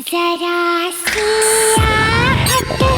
जरा सी आहट होती है।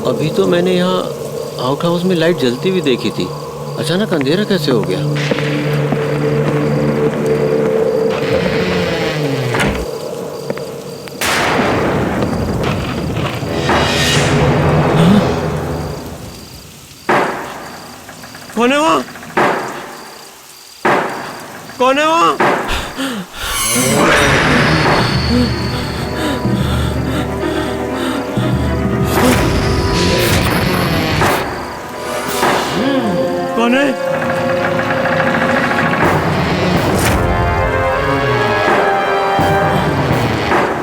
अभी तो मैंने यहाँ आउट हाउस में लाइट जलती हुई देखी थी, अचानक अंधेरा कैसे हो गया? कौन है वहाँ? कौन है वहाँ? कौन है?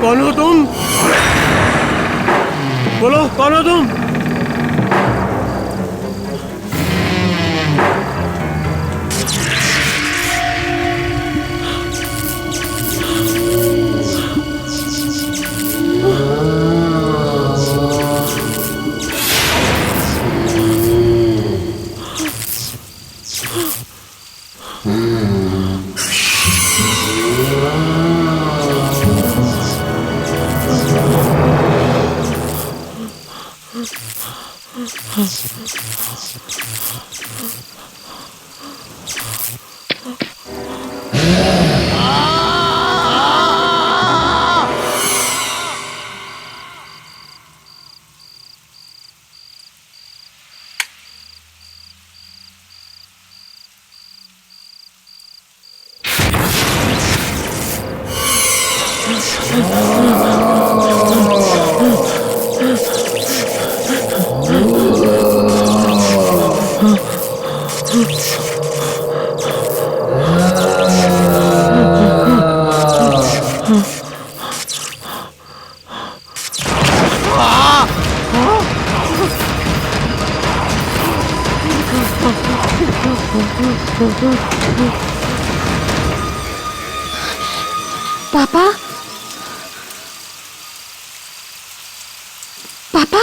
कौन हो तुम? बोलो, कौन हो तुम? पापा, पापा,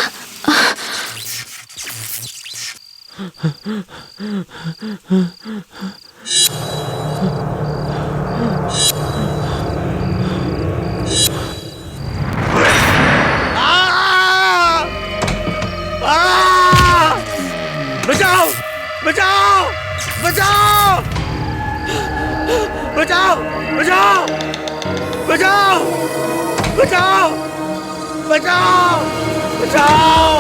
बचाओ! बचाओ! बचाओ! बचाओ! बचाओ! बचाओ! बचाओ! बचाओ! बचाओ!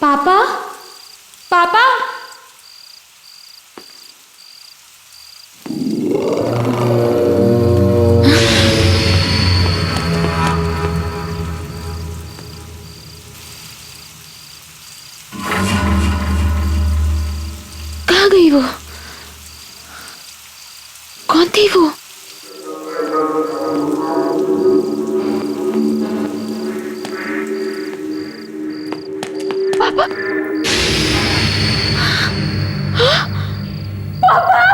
पापा, पापा, कहाँ गई वो? कौन थी वो? पापा, पापा,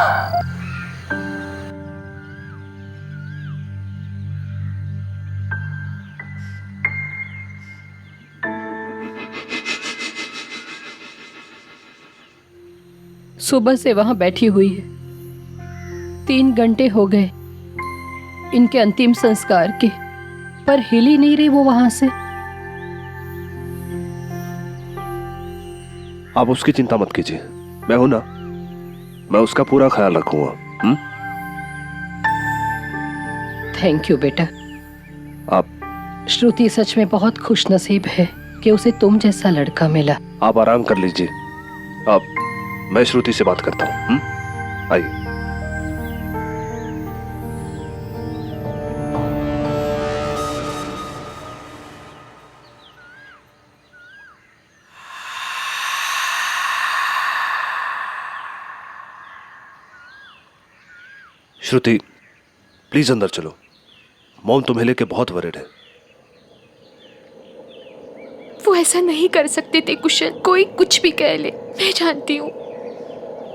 सुबह से वहां बैठी हुई है। 3 घंटे हो गए इनके अंतिम संस्कार के, पर हिल ही नहीं रही वो वहां से। आप उसकी चिंता मत कीजिए, मैं हूं ना, मैं उसका पूरा ख्याल रखूंगा। थैंक यू बेटा। आप श्रुति सच में बहुत खुश नसीब है कि उसे तुम जैसा लड़का मिला। आप आराम कर लीजिए। आप मैं श्रुति से बात करता हूँ। आइए। श्रुति, प्लीज अंदर चलो। मॉम तुम्हें लेके बहुत वरिड है। वो ऐसा नहीं कर सकते थे कुशल, कोई कुछ भी कह ले, मैं जानती हूँ।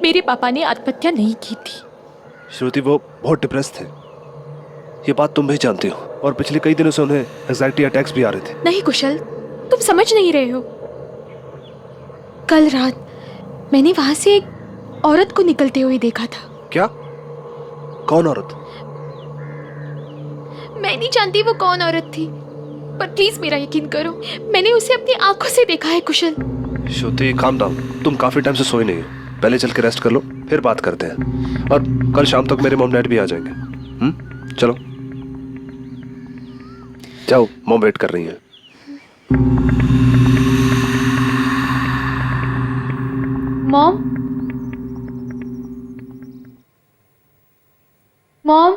मेरे पापा ने आत्महत्या नहीं की थी। श्रुति, वो बहुत डिप्रेस थे, ये बात तुम भी जानती हो, और पिछले कई दिनों से उन्हें एंजाइटी अटैक्स भी आ रहे थे। नहीं कुशल, तुम समझ नहीं रहे हो। कल रात मैंने वहां से एक औरत को निकलते हुए देखा था। क्या? कौन औरत? मैं नहीं जानती वो कौन औरत थी, पर प्लीज मेरा यकीन करो, मैंने उसे अपनी आंखों से देखा है कुशल। श्रुति, काम डाउन। तुम काफी टाइम से सोई नहीं हो, पहले चल के रेस्ट कर लो, फिर बात करते हैं। और कल शाम तक मेरे मॉम डैड भी आ जाएंगे। चलो जाओ, मॉम वेट कर रही है। मॉम, मॉम,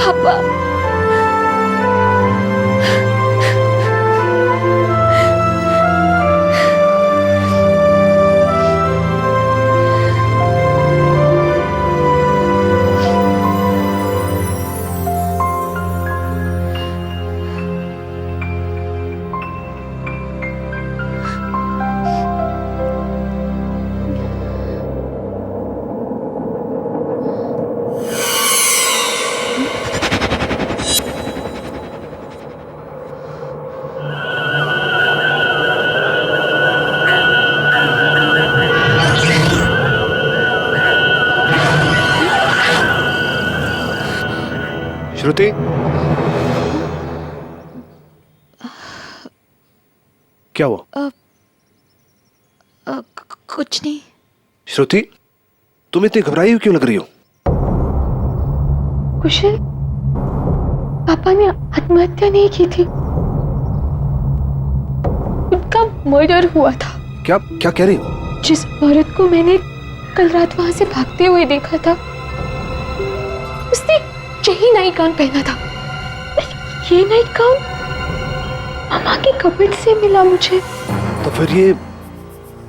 पापा, श्रुति, क्या हुआ? कुछ नहीं। श्रुति, तुम इतनी घबराई हुई क्यों लग रही हो? कुशल, पापा ने आत्महत्या नहीं की थी, उनका मर्डर हुआ था। क्या क्या कह रही हो? जिस औरत को मैंने कल रात वहां से भागते हुए देखा था, उसने यही नाइट गाउन पहना था। ये नाइट गाउन मामा के कबर्ड से मिला मुझे। तो फिर ये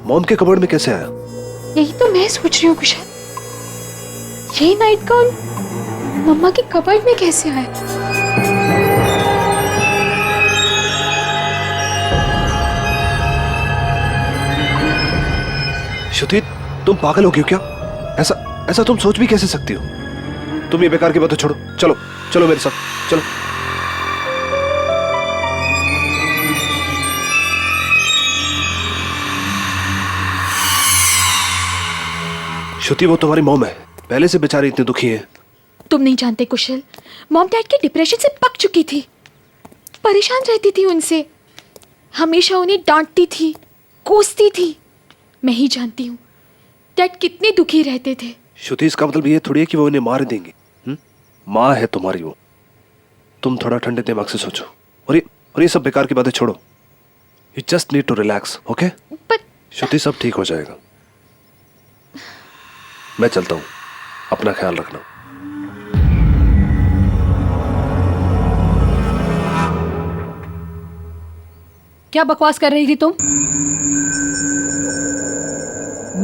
मॉम के कबर्ड में कैसे आया? यही तो मैं सोच रही हूँ कुशल, ये नाइट गाउन मम्मा के कबर्ड में कैसे आया? श्रुति, तुम पागल हो गई हो क्या? ऐसा ऐसा तुम सोच भी कैसे सकती हो? तुम ये बेकार की बातें छोड़ो, चलो चलो मेरे साथ चलो। श्रुति, वो तुम्हारी मॉम है, पहले से बेचारी इतनी दुखी है। तुम नहीं जानते कुशल, मॉम डैड के डिप्रेशन से पक चुकी थी, परेशान रहती थी उनसे, हमेशा उन्हें डांटती थी, कोसती थी। मैं ही जानती हूँ डैड कितने दुखी रहते थे। श्रुति, इसका मतलब ये थोड़ी है कि वो इन्हें मार देंगे। माँ है तुम्हारी वो। तुम थोड़ा ठंडे दिमाग से सोचो, और ये सब बेकार की बातें छोड़ो। You just need to relax, okay? Shruti, सब ठीक हो जाएगा। मैं चलता हूँ, अपना ख्याल रखना। क्या बकवास कर रही थी तुम?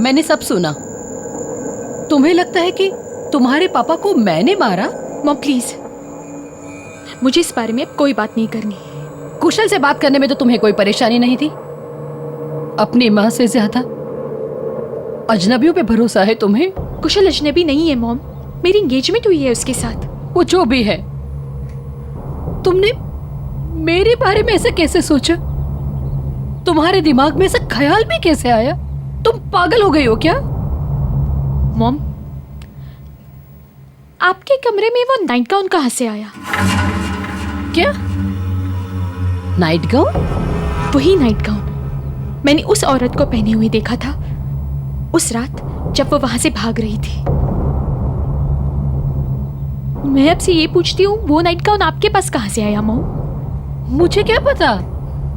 मैंने सब सुना। तुम्हें लगता है कि तुम्हारे पापा को मैंने मारा? मॉम प्लीज, मुझे इस बारे में अब कोई बात नहीं करनी। कुशल से बात करने में तो तुम्हें कोई परेशानी नहीं थी। अपनी माँ से ज्यादा अजनबियों पे भरोसा है तुम्हें। कुशल अजनबी नहीं है मॉम, मेरी एंगेजमेंट हुई है उसके साथ। वो जो भी है, तुमने मेरे बारे में ऐसे कैसे सोचा? तुम्हारे दिमाग में ऐसा ख्याल भी कैसे आया? तुम पागल हो गई हो क्या? मॉम, आपके कमरे में वो नाइट गाउन कहाँ से आया? क्या नाइट गाउन? वही नाइट गाउन मैंने उस औरत को पहने हुए देखा था उस रात जब वो वहां से भाग रही थी। मैं आपसे ये पूछती हूँ, वो नाइट गाउन आपके पास कहाँ से आया मॉम? मुझे क्या पता।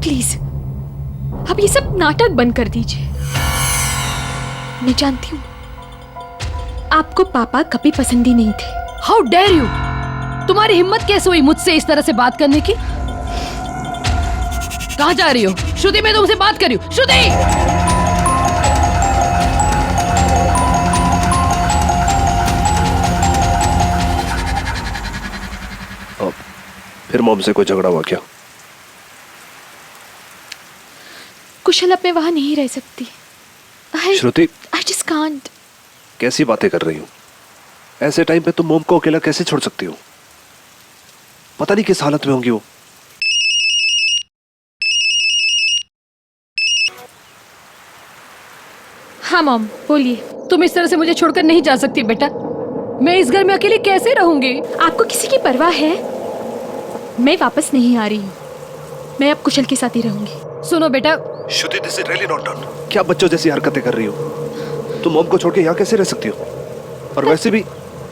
प्लीज अब ये सब नाटक बंद कर दीजिए। मैं जानती हूँ आपको पापा कभी पसंद ही नहीं थे। How dare you! तुम्हारी हिम्मत कैसे हुई मुझसे इस तरह से बात करने की? कहाँ जा रही हो? श्रुति, मैं तुमसे बात कर रही हूँ। श्रुति! फिर मॉम से कोई झगड़ा हुआ क्या? कुशल अब मैं वहां नहीं रह सकती। श्रुति, आई जस्ट कांट। कैसी बातें कर रही हो? ऐसे टाइम पे तुम मॉम को अकेला कैसे छोड़ सकती हो? पता नहीं किस हालत में होंगी वो। हाँ मॉम बोलिए। तुम इस तरह से मुझे छोड़कर नहीं जा सकती बेटा। मैं इस घर में अकेली कैसे रहूंगी? आपको किसी की परवाह है? मैं वापस नहीं आ रही हूँ। मैं अब कुशल के साथ ही रहूंगी। सुनो बेटा, Shruti, this is really not done. क्या बच्चों जैसी हरकतें कर रही हो? तुम मॉम को छोड़ के यहाँ कैसे रह सकती हो? और वैसे भी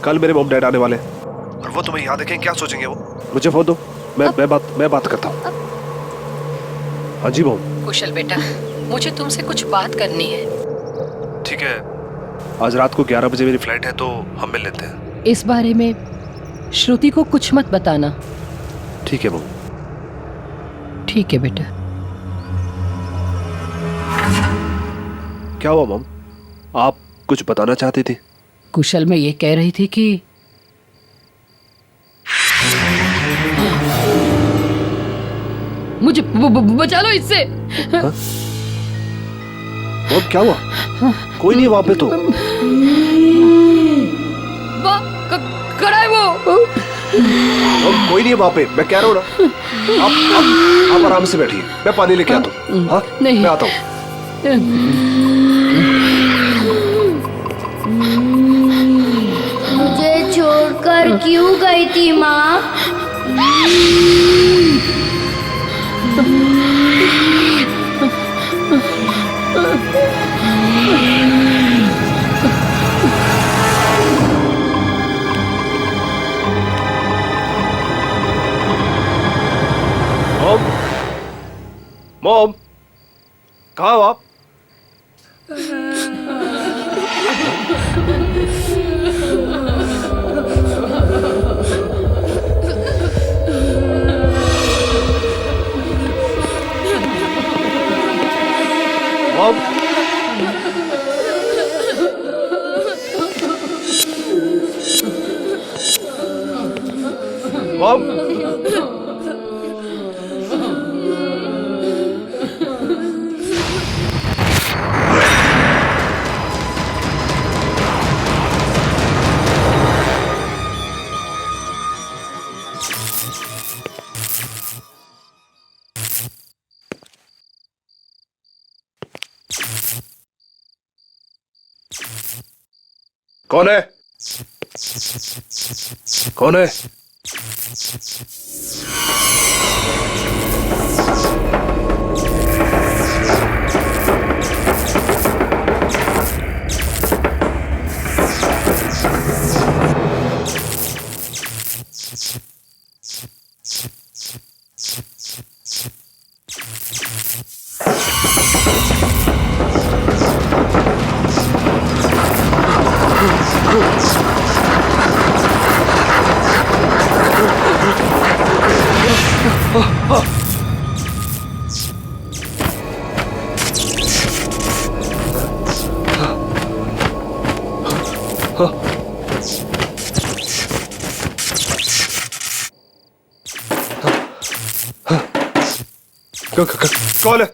कल मेरे मॉम डैड आने वाले हैं और वो तुम्हें यहाँ देखें, क्या सोचेंगे वो? मुझे फोन दो, मैं बात करता हूँ। हाँ जी मॉम। कुशल बेटा, मुझे तुमसे कुछ बात करनी है। ठीक है, आज रात को 11 बजे मेरी फ्लाइट है तो हम मिल लेते हैं। इस बारे में श्रुति को कुछ मत बताना। ठीक है मॉम। ठीक है बेटा। क्या हुआ मॉम? आप कुछ बताना चाहती थी? कुशल, मैं ये कह रही थी कि मुझे बचा लो इससे। मॉम क्या हुआ? कोई नहीं है वहां पे तो। खड़ा है वो। मॉम कोई नहीं है वहां पे, मैं कह रहा हूँ ना। आप आराम से बैठिए, मैं पानी लेके आता हूँ। हाँ नहीं। मैं आता हूँ। मुझे छोड़कर क्यों गई थी माँ? मॉम, मॉम, कहाँ हो आप? मॉम, मॉम, कौन है? कौन है? कौन है?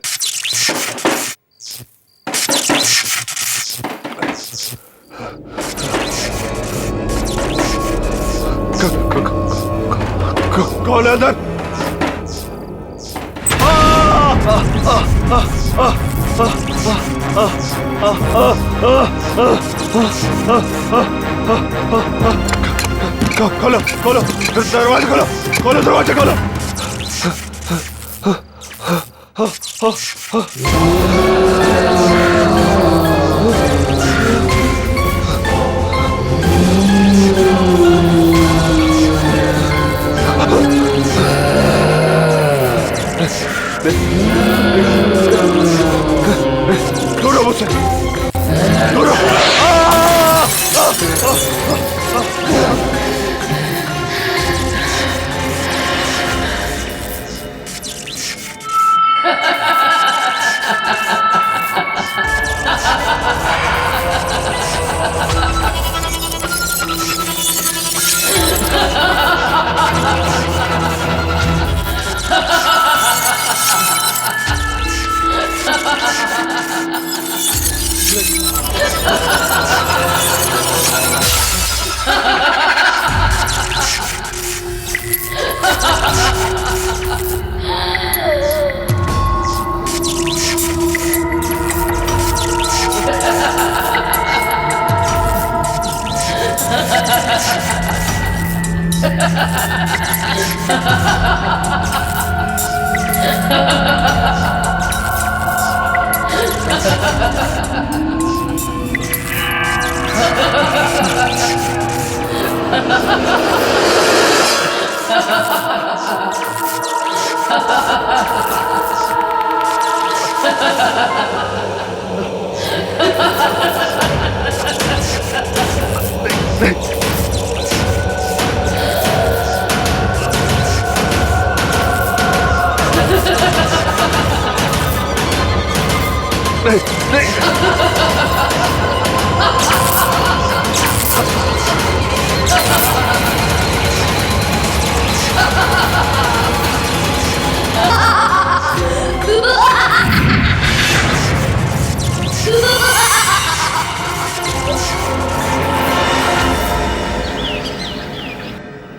कौन है अंदर? खोलो खोलो दरवाजा खोलो, खोलो दरवाजा खोलो। दूर मुझसे, दूर।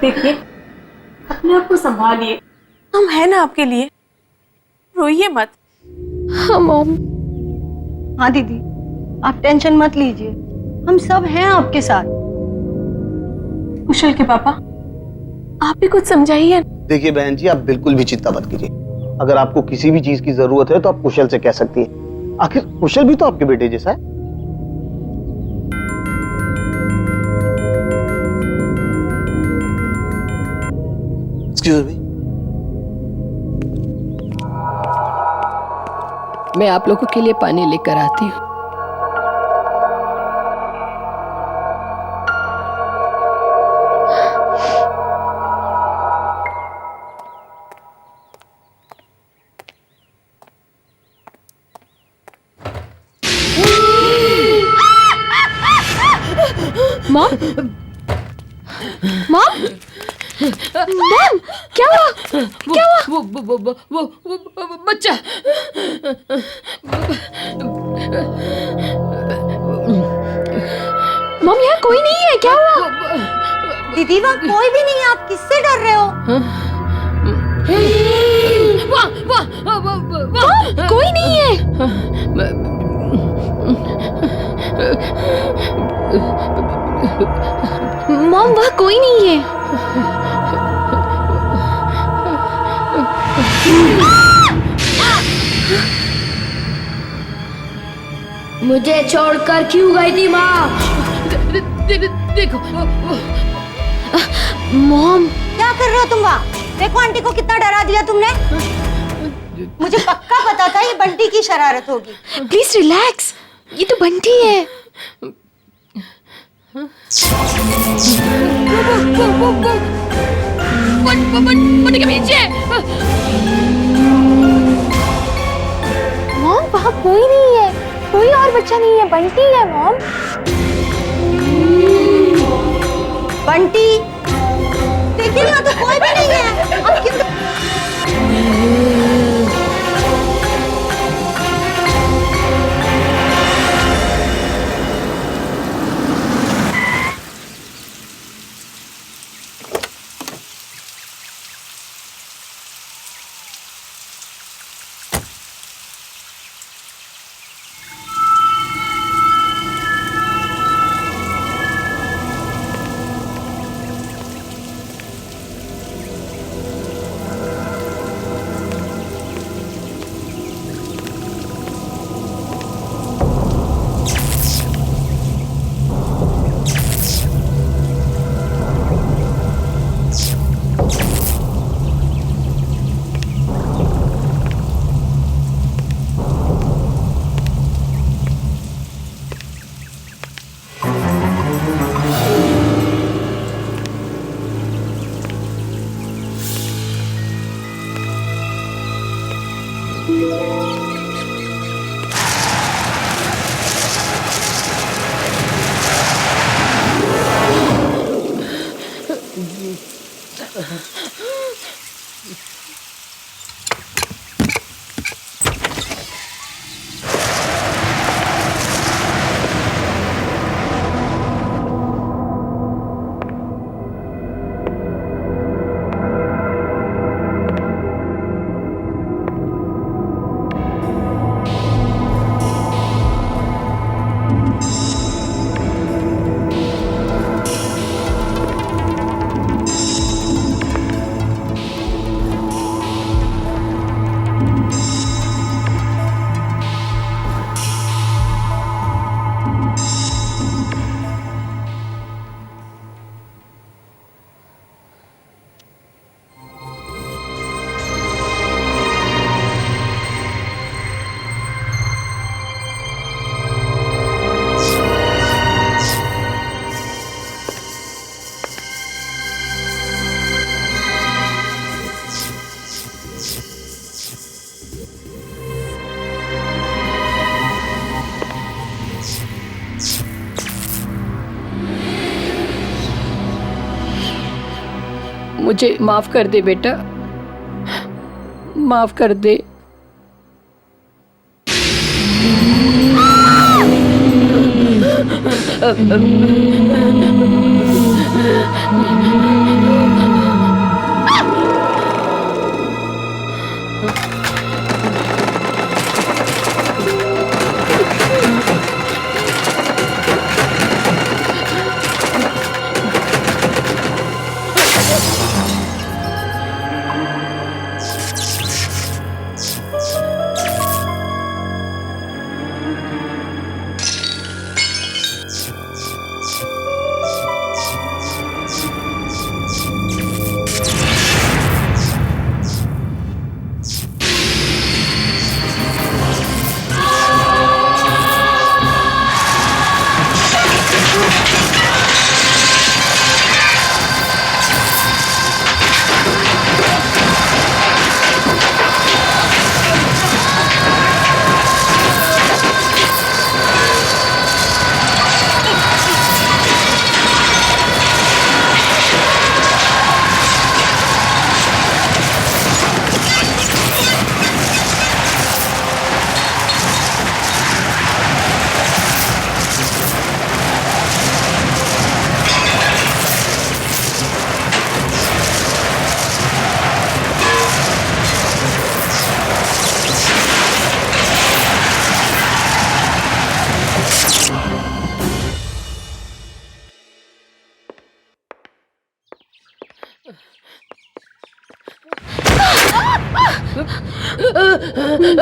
देखिए, अपने आप को संभालिए, हम हैं ना आपके लिए, रोइए मत। हाँ मॉम। हाँ दीदी, आप टेंशन मत लीजिए, हम सब हैं आपके साथ। कुशल के पापा, आप भी कुछ समझाइए। देखिए बहन जी, आप बिल्कुल भी चिंता मत कीजिए। अगर आपको किसी भी चीज की जरूरत है तो आप कुशल से कह सकती हैं। आखिर कुशल भी तो आपके बेटे जैसा है। Excuse me. मैं आप लोगों के लिए पानी लेकर आती हूँ। मॉम, मॉम, मॉम, क्या हुआ? क्या हुआ? वो बच्चा। मॉम, यहाँ कोई नहीं है, क्या हुआ? दीदी वहाँ कोई भी नहीं है, आप किससे डर रहे हो? मॉम, कोई नहीं है। मॉम, वहाँ कोई नहीं है। मुझे छोड़कर क्यों गई थी माँ? देखो मॉम, क्या कर रहे हो तुम वहाँ? देखो आंटी को कितना डरा दिया तुमने। मुझे पक्का पता था ये बंटी की शरारत होगी। प्लीज रिलैक्स, ये तो बंटी है। बंटी के पीछे। मॉम, वहाँ कोई नहीं है, कोई और बच्चा नहीं है, बंटी है मॉम। बंटी, देखिए यहाँ तो कोई भी नहीं है। हम किस मुझे माफ कर दे बेटा, माफ कर दे।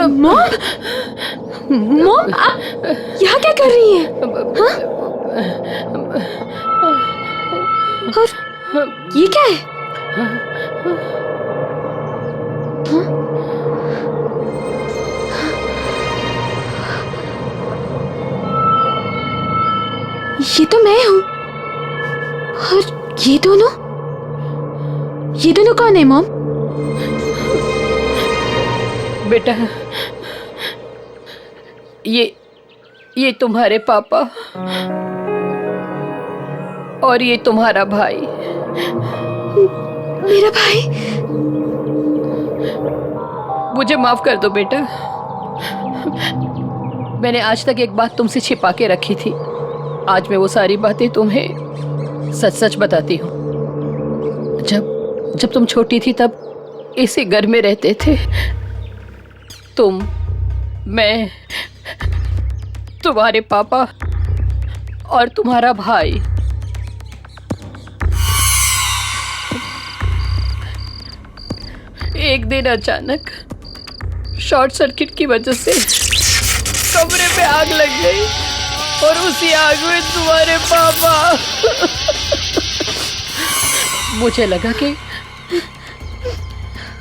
मॉम, मॉम, आप यहाँ क्या कर रही हैं? हाँ? और ये क्या है? हाँ? ये तो मैं हूँ। और ये दोनों कौन है मॉम? बेटा, ये तुम्हारे पापा और ये तुम्हारा भाई। मेरा भाई? मुझे माफ कर दो बेटा, मैंने आज तक एक बात तुमसे छिपा के रखी थी। आज मैं वो सारी बातें तुम्हें सच सच बताती हूँ। जब तुम छोटी थी तब इसी घर में रहते थे। तुम, मैं, तुम्हारे पापा और तुम्हारा भाई। एक दिन अचानक शॉर्ट सर्किट की वजह से कमरे में आग लग गई और उसी आग में तुम्हारे पापा। मुझे लगा कि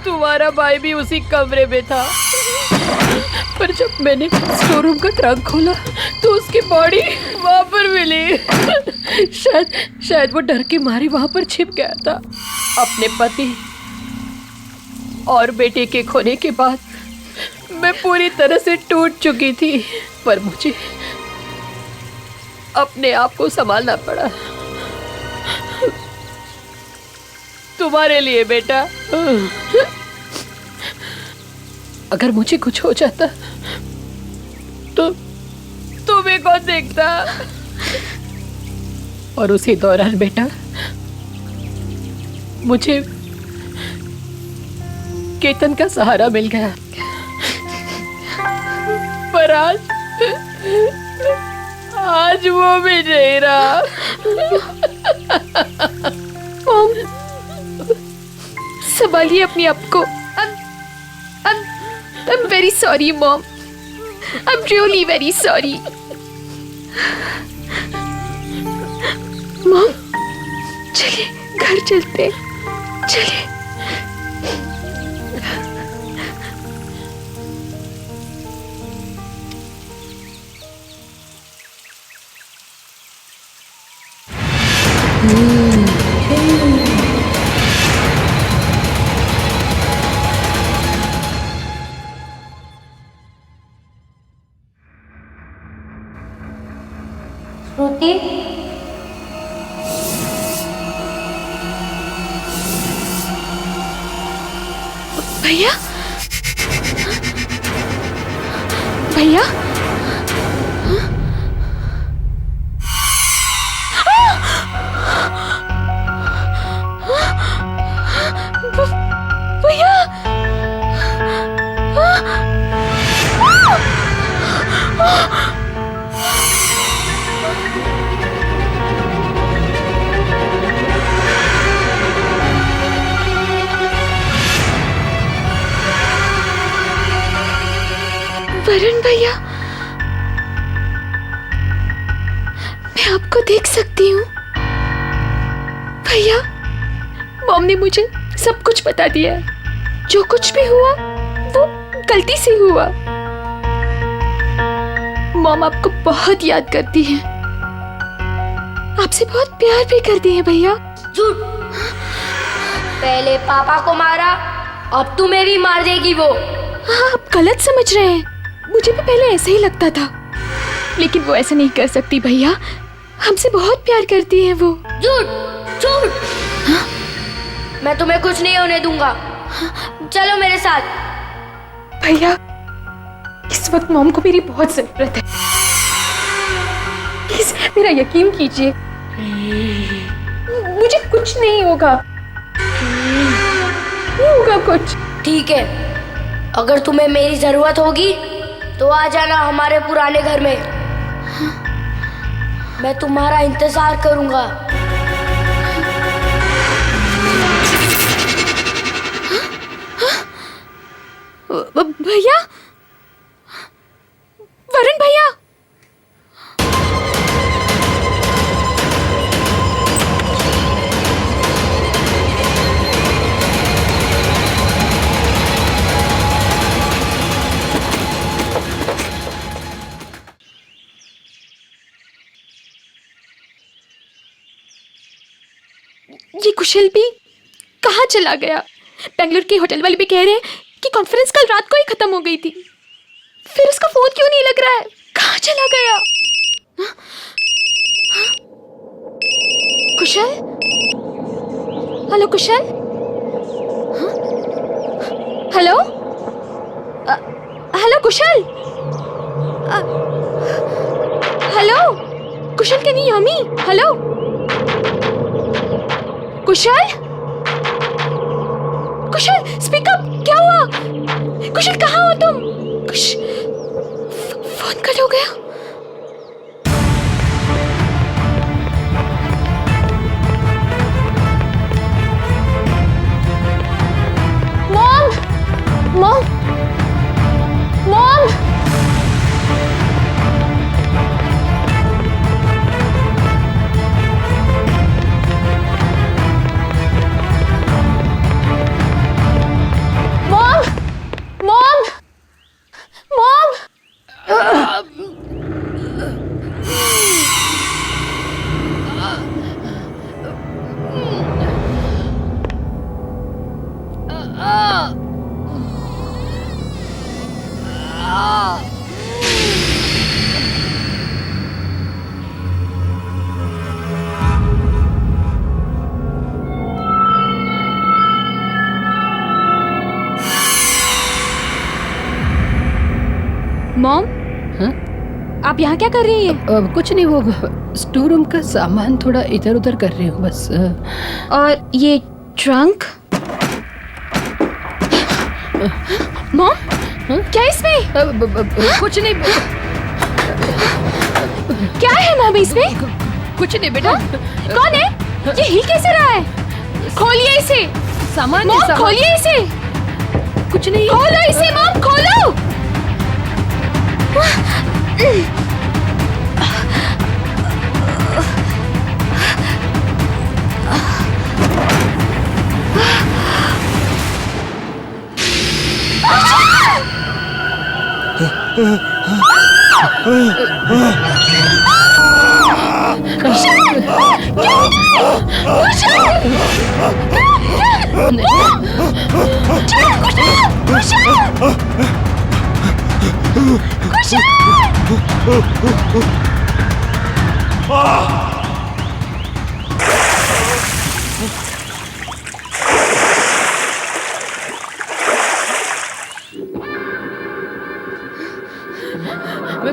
तुम्हारा भाई भी उसी कमरे में था, पर जब मैंने स्टोर रूम का ट्रंक खोला तो उसकी बॉडी वहां पर मिली। शायद वो डर के मारे वहां पर छिप गया था। अपने पति और बेटे के खोने के बाद मैं पूरी तरह से टूट चुकी थी, पर मुझे अपने आप को संभालना पड़ा तुम्हारे लिए बेटा। अगर मुझे कुछ हो जाता तो तुम्हें कौन देखता? और उसी दौरान बेटा मुझे केतन का सहारा मिल गया, पर आज वो भी नहीं रहा। मॉम, संभालिए अपने आप को। I'm very sorry, Mom. I'm really very sorry. Mom, चलिए घर चलते, चलिए। श्रुति, भैया, भैया, भैया, वरुण भैया, मैं आपको देख सकती हूँ। भैया, मॉम ने मुझे सब कुछ बता दिया है। जो कुछ भी हुआ वो गलती से हुआ। मॉम आपको बहुत याद करती है, आपसे बहुत प्यार भी करती है भैया। झूठ। पहले पापा को मारा, अब तुम्हें भी मार देगी वो। हाँ, आप गलत समझ रहे हैं। मुझे भी पहले ऐसा ही लगता था, लेकिन वो ऐसा नहीं कर सकती भैया। हमसे बहुत प्यार करती है वो। झूठ, झूठ। हाँ? मैं तुम्हें कुछ नहीं होने दूंगा। चलो मेरे साथ। भैया, इस वक्त मॉम को मेरी बहुत जरूरत है। प्लीज मेरा यकीन कीजिए, मुझे कुछ नहीं होगा, नहीं होगा कुछ। ठीक है, अगर तुम्हें मेरी जरूरत होगी तो आ जाना हमारे पुराने घर में। मैं तुम्हारा इंतजार करूंगा। भैया, वरुण भैया, ये कुशल भी कहाँ चला गया? बेंगलुरु के होटल वाले भी कह रहे हैं कि कॉन्फ्रेंस कल रात को ही खत्म हो गई थी। फिर उसका फोन क्यों नहीं लग रहा है? कहाँ चला गया? Kushal, hello Kushal, hello, hello Kushal, hello Kushal, can you hear me? Hello Kushal, Kushal speak up, क्या हुआ? कुशल कहाँ हो तुम? फोन कट हो गया। मॉम, मॉम, मॉम, मॉम, हाँ? आप यहाँ क्या कर रही हैं? कुछ नहीं, वो स्टोर रूम का सामान थोड़ा इधर उधर कर रही हूँ बस। और ये ट्रंक? मॉम, क्या इसमें? कुछ नहीं, क्या है मॉम इसमें? कुछ नहीं बेटा। कौन है? ये हिल कैसे रहा है? खोलिए इसे। सामान मॉम, है, सामान। खोलिए इसे। कुछ नहीं। खोलो इसे मॉम, खोलो।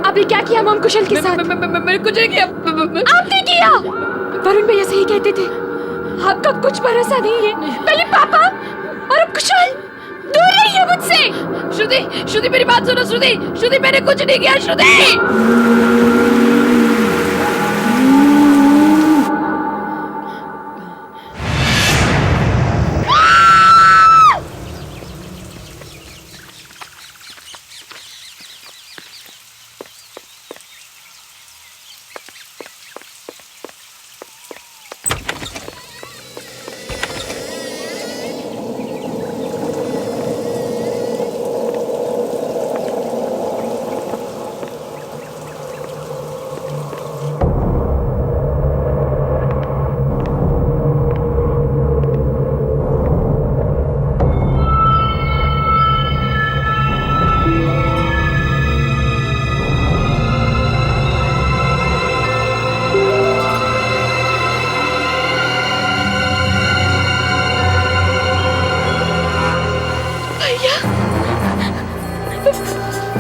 आपने क्या किया मॉम कुशल के साथ? मैंने कुछ नहीं किया। आपने किया। वरुण भैया सही कहते थे, आपका कुछ भरोसा नहीं है। पहले पापा और अब कुशल। दूर रहिए मुझसे। श्रुति, श्रुति मेरी बात सुनो। श्रुति, श्रुति मैंने कुछ नहीं किया। श्रुति,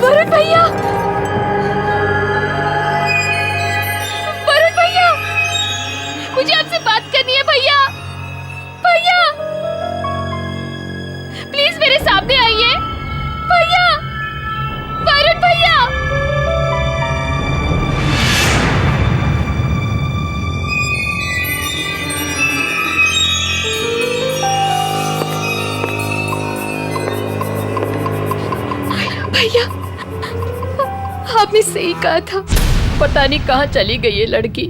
वरुण भैया, वरुण भैया, मुझे आपसे बात करनी है भैया। भैया, प्लीज मेरे सामने आइए। भैया, वरुण भैया। भैया, आपने सही कहा था। पता नहीं कहाँ चली गई ये लड़की।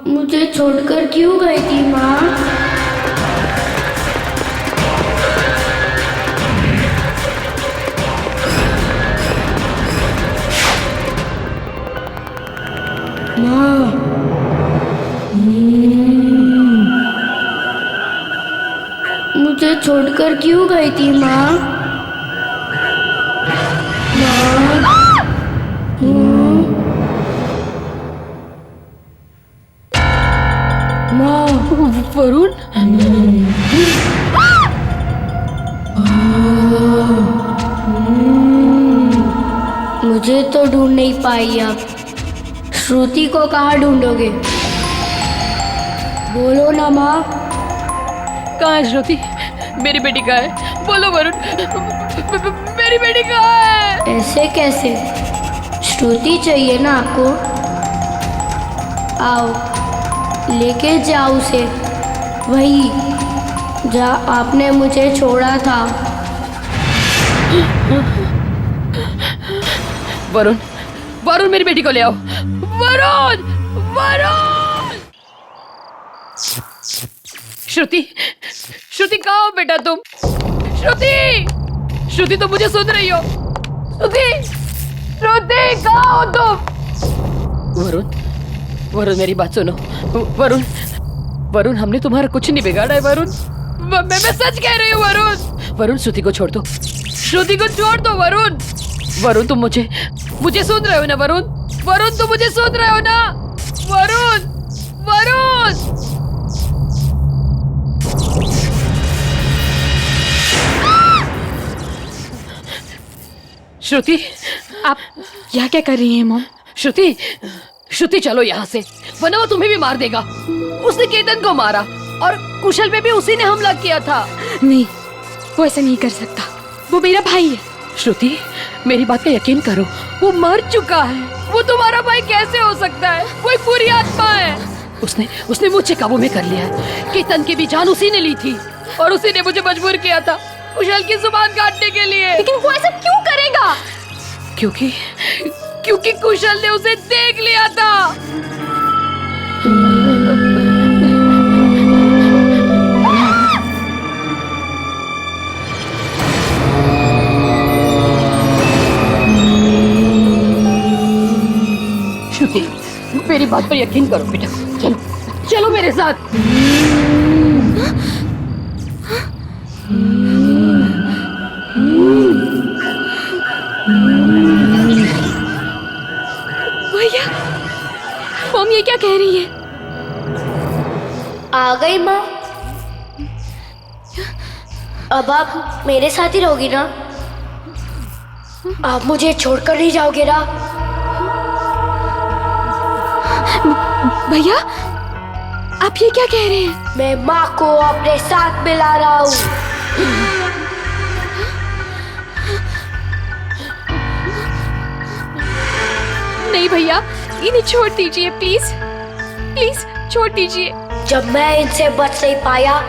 मुझे छोड़कर क्यों गई थी माँ? मुझे छोड़कर क्यों गई थी माँ? वरुण, मुझे तो ढूंढ नहीं पाई अब। श्रुति को कहाँ ढूंढोगे? बोलो ना माँ। कहाँ है श्रुति? मेरी बेटी कहाँ है? बोलो वरुण, मेरी बेटी कहाँ है? ऐसे कैसे? श्रुति चाहिए ना आपको? आओ, लेके जाओ उसे वही जहाँ आपने मुझे छोड़ा था। वरुण, वरुण मेरी बेटी को ले आओ। वरुण, वरुण। श्रुति, श्रुति कहाँ हो बेटा तुम? श्रुति, श्रुति तुम मुझे सुन रही हो? श्रुति, श्रुति कहाँ हो तुम? वरुण, वरुण मेरी बात सुनो। वरुण, वरुण हमने तुम्हारा कुछ नहीं बिगाड़ा है वरुण। मैं सच कह रही हूँ वरुण। वरुण श्रुति को छोड़ दो, श्रुति को छोड़ दो वरुण। वरुण तुम मुझे सुन रहे हो ना वरुण? वरुण तुम मुझे सुन रहे हो ना? वरुण, वरुण। श्रुति, आप यहाँ क्या कर रही हैं मॉम? श्रुति, श्रुति चलो यहाँ से, वरना वो तुम्हें भी मार देगा। उसने केतन को मारा और कुशल पे भी उसी ने हमला किया था। नहीं, वो ऐसा नहीं कर सकता। वो मेरा भाई है। श्रुति, मेरी बात का यकीन करो, वो मर चुका है। वो तुम्हारा भाई कैसे हो सकता है? वो एक बुरी आत्मा है। उसने मुझे काबू में कर लिया है। केतन की भी जान उसी ने ली थी और उसी ने मुझे मजबूर किया था कुशल की जुबान काटने के लिए। लेकिन वो ऐसा क्यों करेगा? क्योंकि कुशल ने उसे देख लिया था। श्रुति, मेरी बात पर यकीन करो बेटा। चलो चलो मेरे साथ। भैया, मॉम ये क्या कह रही है? आ गई माँ। अब आप मेरे साथ ही रहोगी ना? आप मुझे छोड़कर नहीं जाओगे ना? भैया, आप ये क्या कह रहे हैं? मैं माँ को अपने साथ मिला रहा हूँ। नहीं भैया, इन्हें छोड़ दीजिए प्लीज, प्लीज छोड़ दीजिए। जब मैं इनसे बच नहीं पाया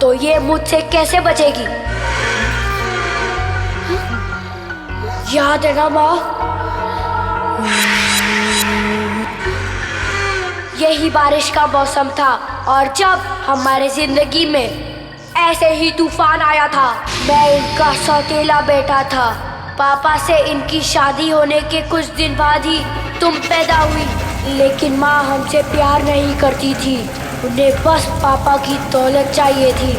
तो ये मुझसे कैसे बचेगी? याद है ना माँ? यही बारिश का मौसम था और जब हमारे जिंदगी में ऐसे ही तूफान आया था। मैं इनका सौतेला बेटा था। पापा से इनकी शादी होने के कुछ दिन बाद ही तुम पैदा हुई, लेकिन माँ हमसे प्यार नहीं करती थी। उन्हें बस पापा की दौलत चाहिए थी,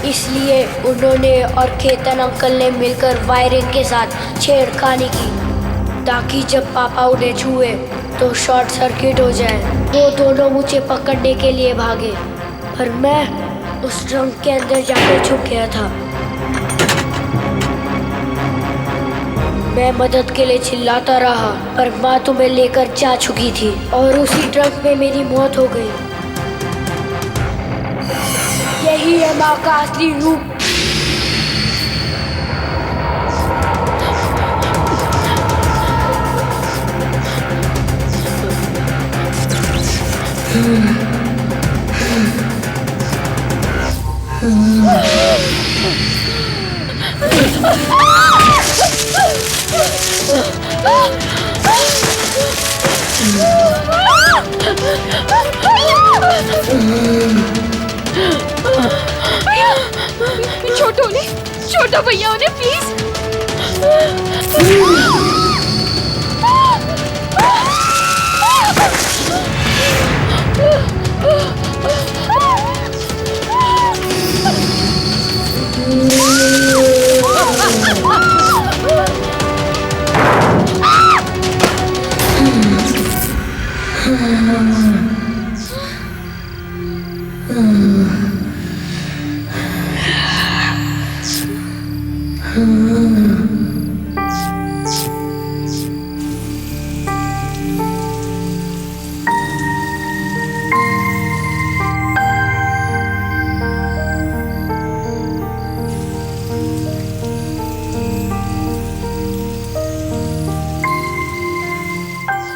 इसलिए उन्होंने और केतन अंकल ने मिलकर वायरिंग के साथ छेड़खानी की ताकि जब पापा उन्हें छुए तो शॉर्ट सर्किट हो जाए। वो दोनों मुझे पकड़ने के लिए भागे, पर मैं उस ट्रंक के अंदर जाकर छुप गया था। मैं मदद के लिए चिल्लाता रहा, पर माँ तुम्हें लेकर जा चुकी थी और उसी ट्रंक में मेरी मौत हो गई। यही है माँ का असली रूप। छोटो भैया उन्हें प्लीज।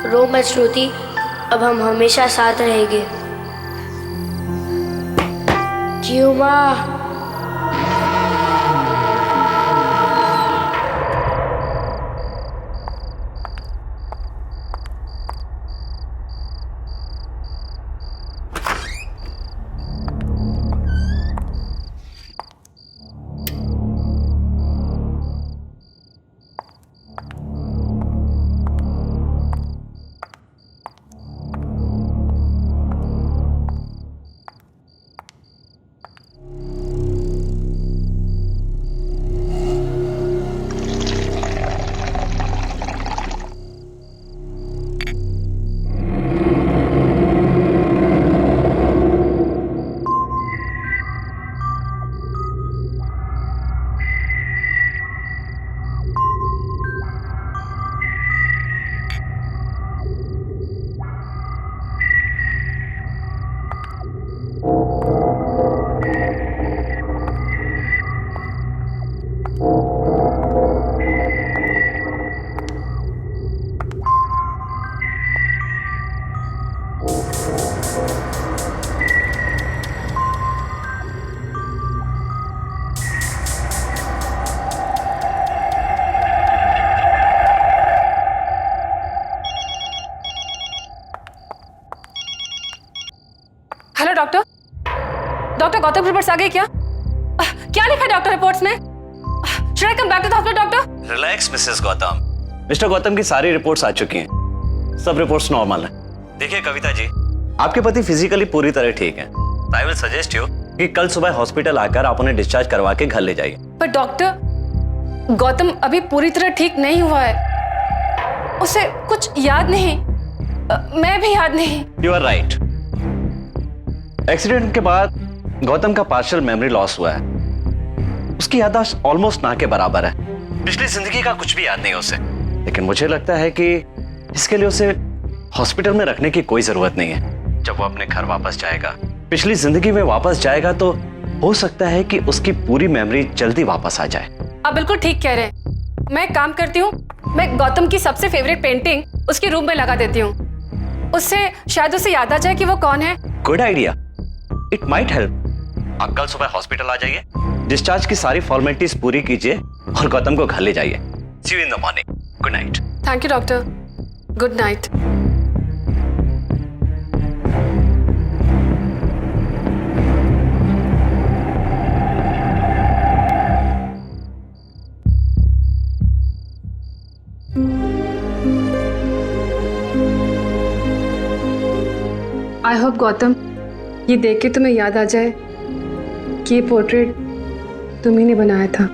रो मत श्रुति, अब हम हमेशा साथ रहेंगे। क्यों माँ? Hello doctor. Doctor Gautam reports आ गई क्या? क्या लिखा है डॉक्टर रिपोर्ट्स में? Should I come back to the hospital doctor? Relax Mrs Gautam. Mr Gautam की सारी रिपोर्ट्स आ चुकी हैं। सब रिपोर्ट्स नॉर्मल है। देखिए कविता जी, आपके पति फिजिकली पूरी तरह ठीक हैं। आई विल सजेस्ट यू कि कल सुबह हॉस्पिटल आकर आप उन्हें डिस्चार्ज करवा के घर ले जाइए। पर डॉक्टर गौतम अभी पूरी तरह ठीक नहीं हुआ है। उसे कुछ याद नहीं, मैं भी याद नहीं। You are right. एक्सीडेंट के बाद गौतम का पार्शियल मेमोरी लॉस हुआ है। उसकी याददाश्त ऑलमोस्ट ना के बराबर है। पिछली जिंदगी का कुछ भी याद नहीं उसे। लेकिन मुझे लगता है कि इसके लिए उसे हॉस्पिटल में रखने की कोई जरूरत नहीं है। जब वो अपने घर वापस जाएगा, पिछली जिंदगी में वापस जाएगा, तो हो सकता है कि उसकी पूरी मेमोरी जल्दी वापस आ जाए। आप बिल्कुल ठीक कह रहे हैं। मैं एक काम करती हूँ, मैं गौतम की सबसे फेवरेट पेंटिंग उसके रूम में लगा देती हूँ। उससे शायद उसे याद आ जाए कि वो कौन है। Good idea, it might help. आप कल सुबह हॉस्पिटल आ जाइए, डिस्चार्ज की सारी फॉर्मेलिटीज पूरी कीजिए और गौतम को घर ले जाइए। See you in the morning. Good night. Thank you doctor. Good night. I hope Gautam ये देख के तुम्हें याद आ जाए कि ये पोर्ट्रेट तुम्ही ने बनाया था।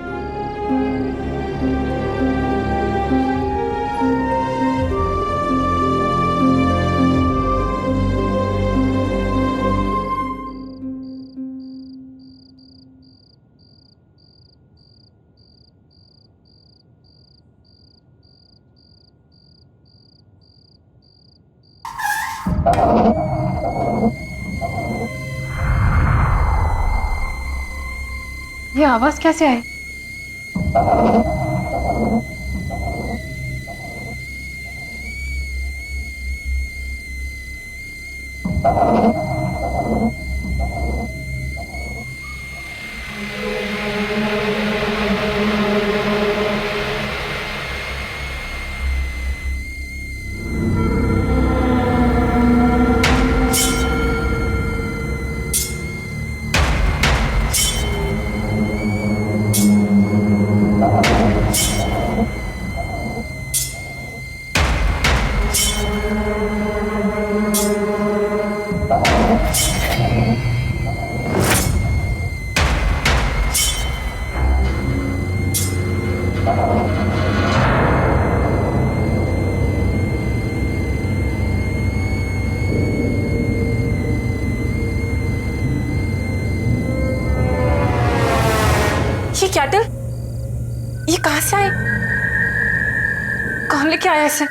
ये आवाज कैसे आई? ये कैटल, ये कहां से आए? कौन लेके आया इसे?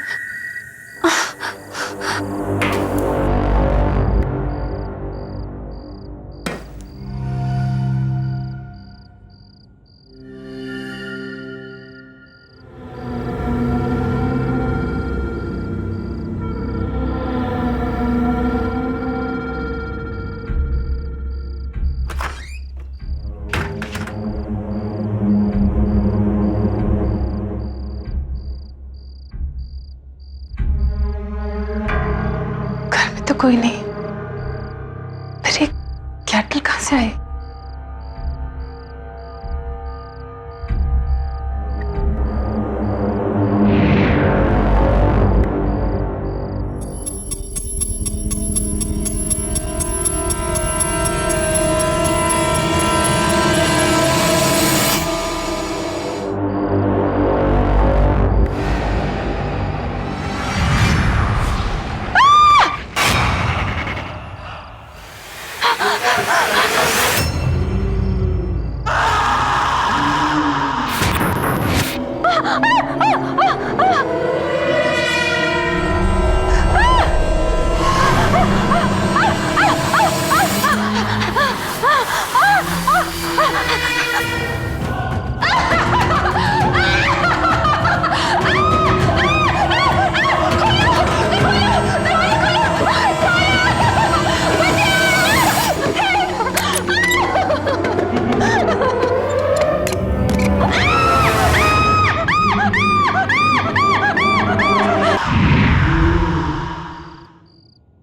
तो कोई नहीं, फिर ये कैटल कहां से आए?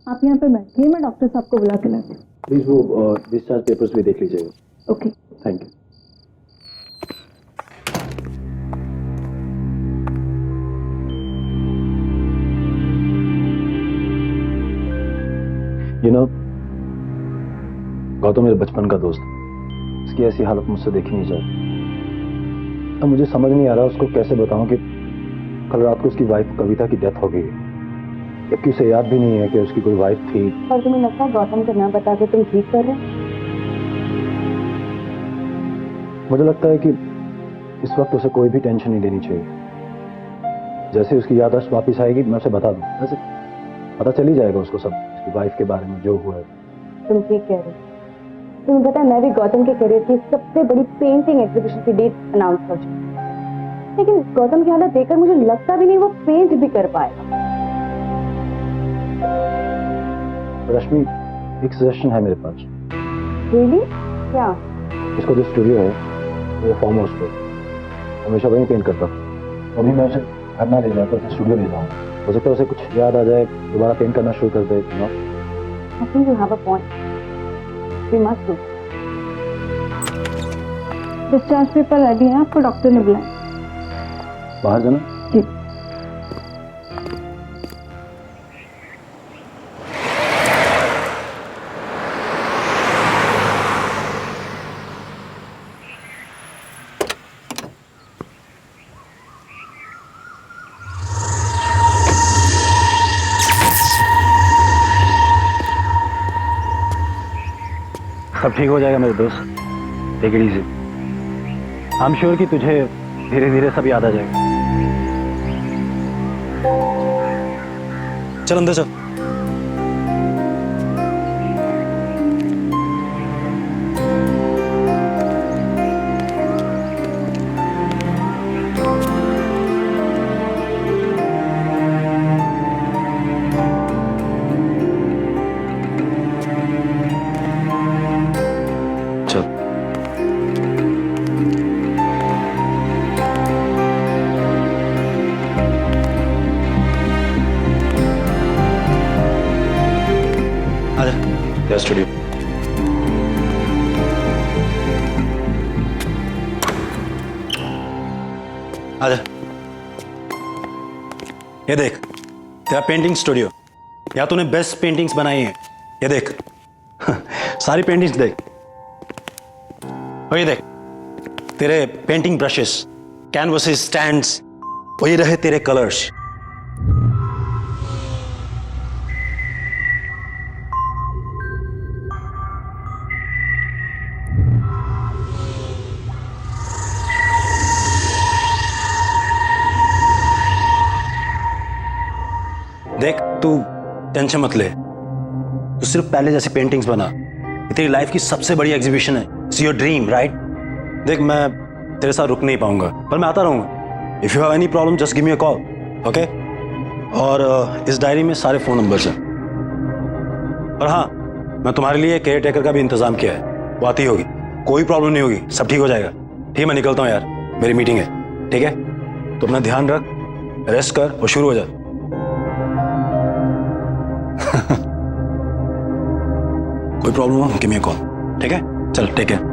आप यहाँ पे बैठिए, मैं डॉक्टर साहब को बुला के लाती हूँ। प्लीज वो डिस्चार्ज पेपर्स भी देख लीजिएगा। ओके। Thank you. गौतम मेरे बचपन का दोस्त है। इसकी ऐसी हालत मुझसे देखी नहीं जाती। अब मुझे समझ नहीं आ रहा उसको कैसे बताऊं कि कल रात को उसकी वाइफ कविता की डेथ हो गई, जबकि उसे याद भी नहीं है कि उसकी कोई वाइफ थी। और तुम्हें लगता है गौतम को ना बता के तुम ठीक कर रहे हो? मुझे लगता है कि इस वक्त उसे कोई भी टेंशन नहीं लेनी चाहिए। जैसे उसकी याददाश्त वापस आएगी मैं उसे बता दूं, वैसे पता चल ही जाएगा उसको सब उसकी वाइफ के बारे में जो हुआ है। तुम ठीक कह रहे हो। तुम्हें पता है मैं भी गौतम के करियर की सबसे बड़ी पेंटिंग एग्जीबिशन की डेट अनाउंस कर चुकी हूं। लेकिन गौतम की हालत देखकर मुझे लगता भी नहीं वो पेंट भी कर पाएगा। रश्मि, एक सजेशन है मेरे पास। रियली? क्या? इसको जो स्टूडियो है वो फार्म हाउस पे, हमेशा वहीं पेंट करता हूँ। अभी मैं उसे घर ना ले जाकर उसे स्टूडियो ले जाऊँ, हो सकता है उसे कुछ याद आ जाए, दोबारा पेंट करना शुरू कर दे। I think you have a point. We must do. Discharge paper ready है, आपको डॉक्टर ने बुलाया। बाहर जाना? जी। सब ठीक हो जाएगा मेरे दोस्त, take it easy. I am sure कि तुझे धीरे धीरे सब याद आ जाएगा। चल अंदर चल। स्टूडियो आजा। ये देख तेरा पेंटिंग स्टूडियो, या तूने बेस्ट पेंटिंग्स बनाई हैं। ये देख सारी पेंटिंग्स देख। और ये देख तेरे पेंटिंग ब्रशेस, कैनवसेस, स्टैंड्स, वही रहे तेरे कलर्स। देख तू टेंशन मत ले, तू सिर्फ पहले जैसी पेंटिंग्स बना। ये तेरी लाइफ की सबसे बड़ी एग्जीबिशन है। It's your dream, right? देख मैं तेरे साथ रुक नहीं पाऊंगा, पर मैं आता रहूंगा। If you have any problem just give me a call, okay? और इस डायरी में सारे फोन नंबर्स हैं। और हाँ, मैं तुम्हारे लिए केयर टेकर का भी इंतजाम किया है, वो आती होगी। कोई प्रॉब्लम नहीं होगी, सब ठीक हो जाएगा। ठीक है, मैं निकलता हूँ यार, मेरी मीटिंग है। ठीक है, तो अपना ध्यान रख, रेस्ट कर और शुरू हो जा। कोई प्रॉब्लम हो गिव मी अ कॉल, ठीक है? चल take care.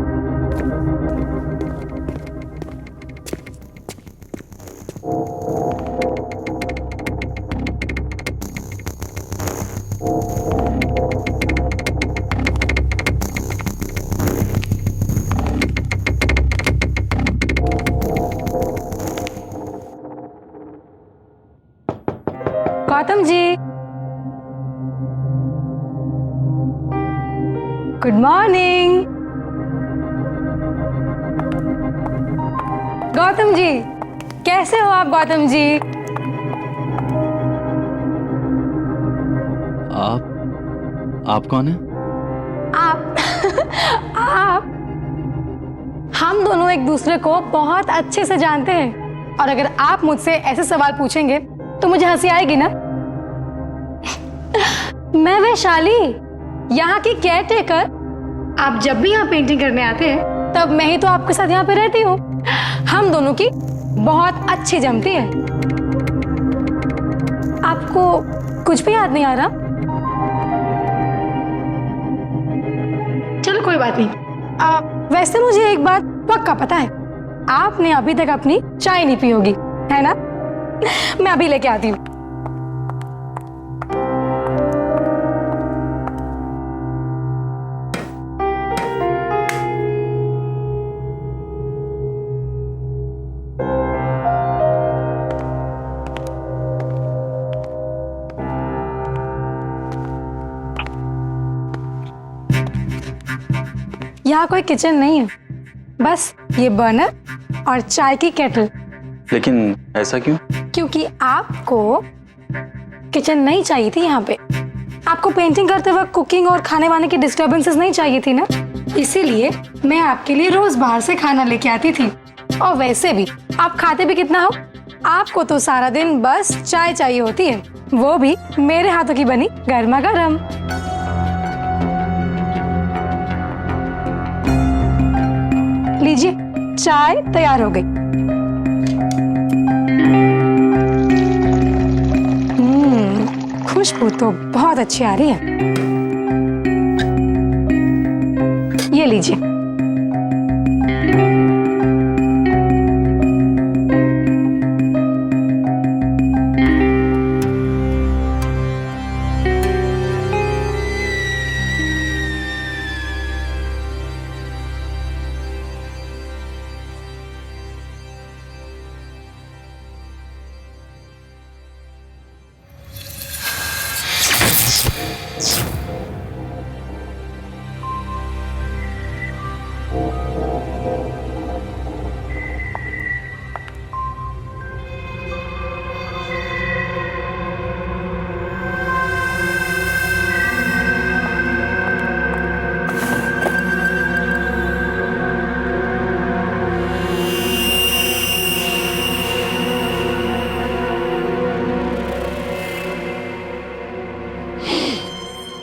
Gautam ji, good morning. Gautam ji, कैसे हो आप गौतम जी? आप कौन है? आप हम दोनों एक दूसरे को बहुत अच्छे से जानते हैं, और अगर आप मुझसे ऐसे सवाल पूछेंगे तो मुझे हंसी आएगी ना। मैं वैशाली, यहाँ की केयर टेकर। आप जब भी यहाँ पेंटिंग करने आते हैं तब मैं ही तो आपके साथ यहाँ पे रहती हूँ। हम दोनों की बहुत अच्छी जमती है। आपको कुछ भी याद नहीं आ रहा? बात नहीं। वैसे मुझे एक बात पक्का पता है, आपने अभी तक अपनी चाय नहीं पी होगी, है ना? मैं अभी लेके आती हूँ। यहाँ कोई किचन नहीं है, बस ये बर्नर और चाय की केटल। लेकिन ऐसा क्यों? क्योंकि आपको किचन नहीं चाहिए थी यहाँ पे। आपको पेंटिंग करते वक्त कुकिंग और खाने वाने की डिस्टरबेंसेस नहीं चाहिए थी ना, इसीलिए मैं आपके लिए रोज बाहर से खाना लेके आती थी। और वैसे भी आप खाते भी कितना हो, आपको तो सारा दिन बस चाय चाहिए होती है, वो भी मेरे हाथों की बनी गर्मा गर्म। लीजिए, चाय तैयार हो गई। खुशबू तो बहुत अच्छी आ रही है। ये लीजिए।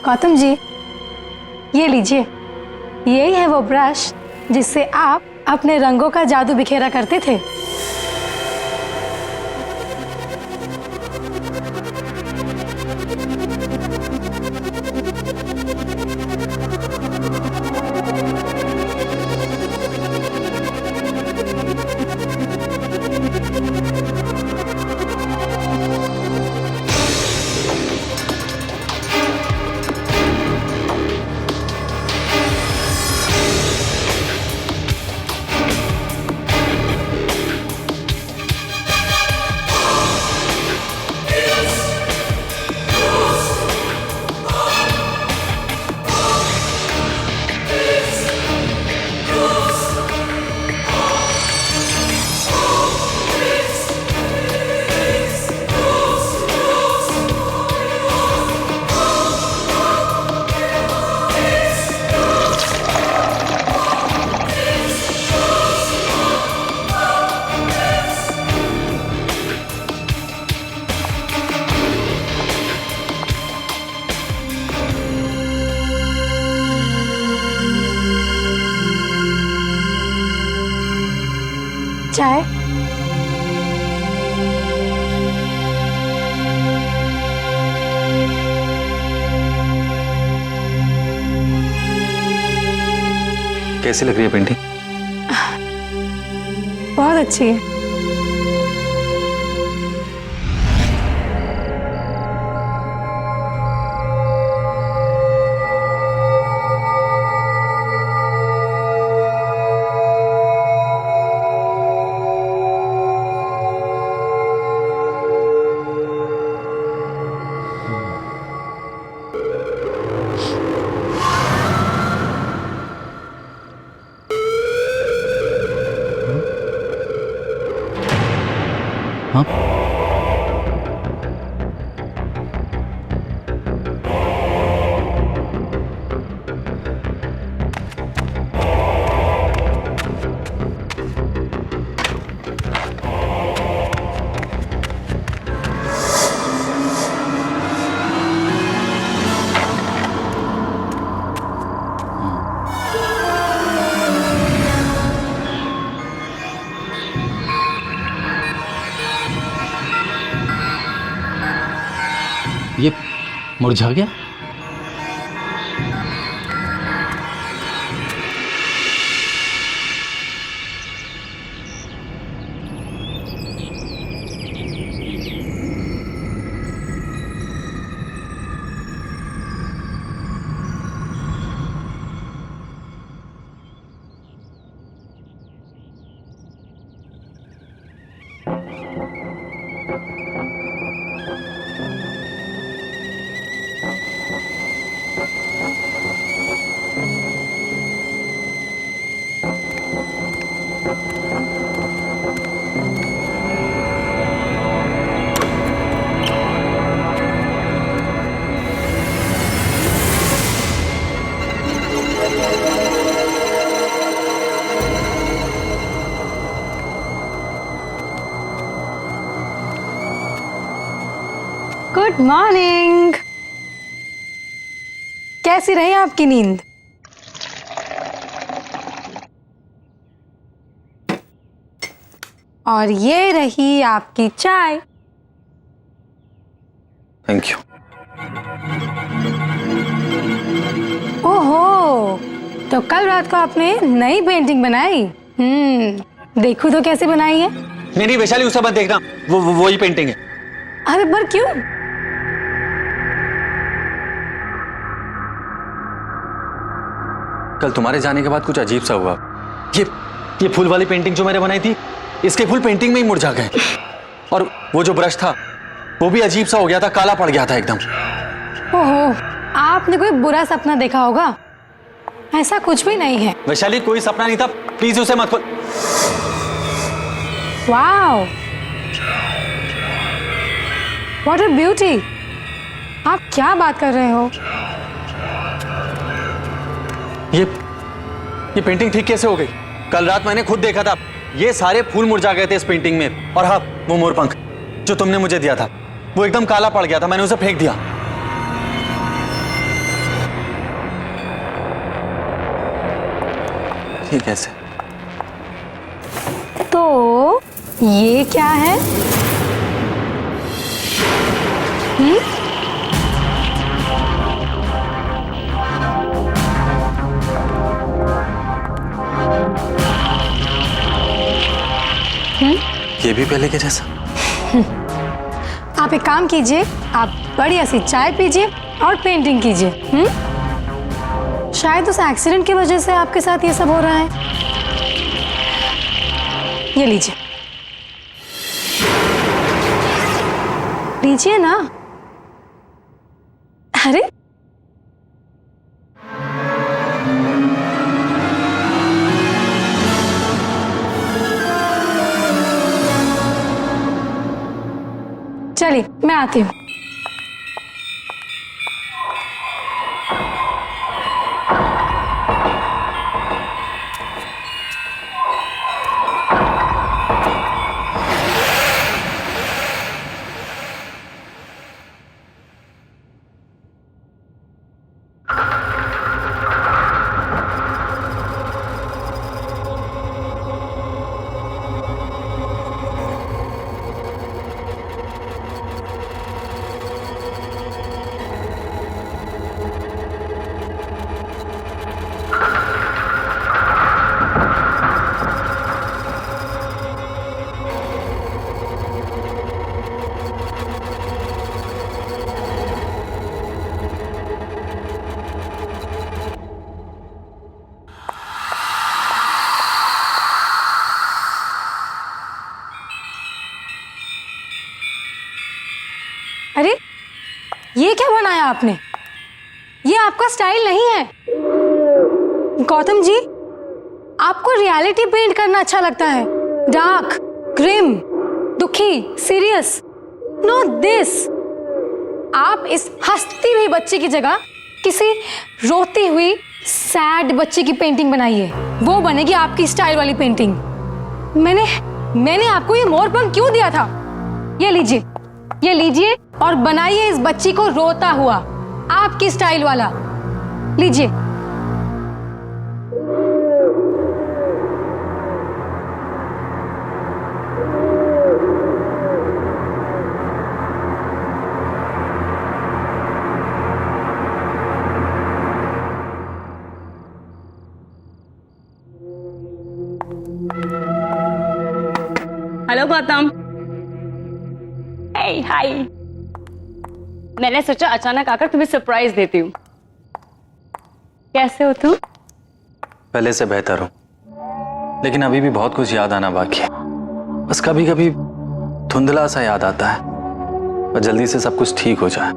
गौतम जी, ये लीजिए, यही है वो ब्रश जिससे आप अपने रंगों का जादू बिखेरा करते थे। चाय? कैसी लग रही है पेंटिंग? बहुत अच्छी है। हाँ? ये मुरझा गया? मॉर्निंग। कैसी रही आपकी नींद? और ये रही आपकी चाय। Thank you. ओहो, तो कल रात को आपने नई पेंटिंग बनाई? देखो तो कैसे बनाई है। नहीं वैशाली, उसे मत देखना, वही पेंटिंग है। अरे पर क्यों? कल तुम्हारे जाने के बाद कुछ अजीब सा हुआ। ये फूल वाली पेंटिंग जो मैंने बनाई थी, इसके फूल पेंटिंग में ही मुरझा गए। और वो जो ब्रश था वो भी अजीब सा हो गया था, काला पड़ गया था एकदम। ओहो, आपने कोई बुरा सपना देखा होगा। ऐसा कुछ भी नहीं है। वैशाली, कोई सपना नहीं था, प्लीज उसे मत खोल। Wow, what a beauty. आप क्या बात कर रहे हो? ये पेंटिंग ठीक कैसे हो गई? कल रात मैंने खुद देखा था, ये सारे फूल मुरझा गए थे इस पेंटिंग में। और हाँ, वो मोरपंख जो तुमने मुझे दिया था वो एकदम काला पड़ गया था, मैंने उसे फेंक दिया। ये कैसे? तो ये क्या है? ये भी पहले के जैसा। आप एक काम कीजिए, आप बढ़िया सी चाय पीजिए और पेंटिंग कीजिए। शायद उस एक्सीडेंट की वजह से आपके साथ ये सब हो रहा है। ये लीजिए, लीजिए ना। अरे चलिए, मैं आती हूँ। अरे ये क्या बनाया आपने? ये आपका स्टाइल नहीं है। गौतम जी, आपको रियलिटी पेंट करना अच्छा लगता है। डार्क, ग्रिम, दुखी, सीरियस। Not this. आप इस हंसती हुई बच्चे की जगह किसी रोती हुई सैड बच्चे की पेंटिंग बनाइए। वो बनेगी आपकी स्टाइल वाली पेंटिंग। मैंने आपको ये मोरपंख क्यों दिया था? ये लीजिए और बनाइए इस बच्ची को रोता हुआ, आपकी स्टाइल वाला। लीजिए। हेलो गौतम। हाय। मैंने सोचा अचानक आकर तुम्हें सरप्राइज देती हूँ। कैसे हो तुम? पहले से बेहतर हूं, लेकिन अभी भी बहुत कुछ याद आना बाकी है। बस कभी कभी धुंधला सा याद आता है, और जल्दी से सब कुछ ठीक हो जाए।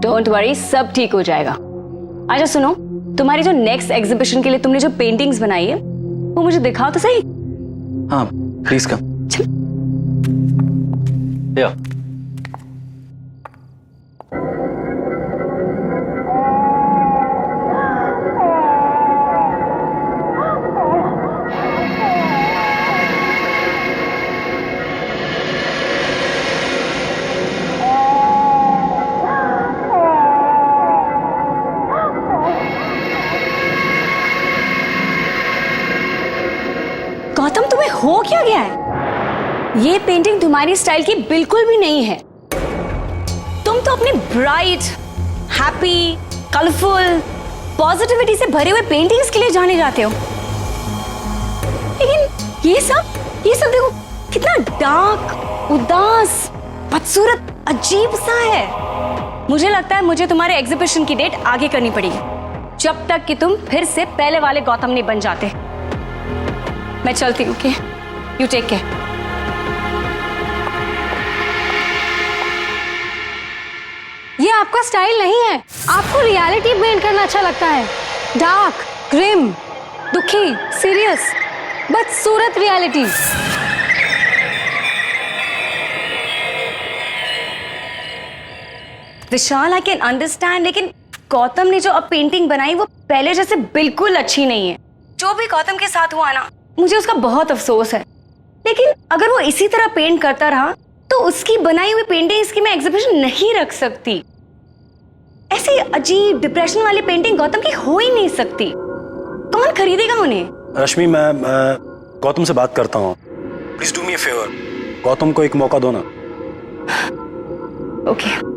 डोंट वरी, सब ठीक हो जाएगा। अच्छा सुनो, तुम्हारी जो नेक्स्ट एग्जीबिशन के लिए तुमने जो पेंटिंग्स बनाई है वो मुझे दिखाओ तो सही। हाँ प्लीज कम। या हो क्या गया है? ये पेंटिंग तुम्हारी स्टाइल की बिल्कुल भी नहीं है। तुम तो अपनी ब्राइट, हैप्पी, कलरफुल, पॉजिटिविटी से भरे हुए पेंटिंग्स के लिए जाने जाते हो, लेकिन ये सब देखो कितना डार्क, उदास, बदसूरत, अजीब सा है। मुझे लगता है मुझे तुम्हारे एग्जीबिशन की डेट आगे करनी पड़ेगी, जब तक कि तुम फिर से पहले वाले गौतम नहीं बन जाते। मैं चलती हूँ, यू टेक केयर। ये आपका स्टाइल नहीं है। आपको रियलिटी पेंट करना अच्छा लगता है। डार्क, ग्रिम, दुखी, सीरियस, बदसूरत reality. Vishal, I can understand, लेकिन गौतम ने जो अब पेंटिंग बनाई वो पहले जैसे बिल्कुल अच्छी नहीं है। जो भी गौतम के साथ हुआ ना, मुझे उसका बहुत अफसोस है। लेकिन अगर वो इसी तरह पेंट करता रहा तो उसकी बनाई हुई पेंटिंग्स की मैं एग्जीबिशन नहीं रख सकती। ऐसी अजीब डिप्रेशन वाली पेंटिंग गौतम की हो ही नहीं सकती। कौन खरीदेगा उन्हें? रश्मि, मैं गौतम से बात करता हूँ। Please do me a favour, Gautam को एक मौका दो ना। ओके।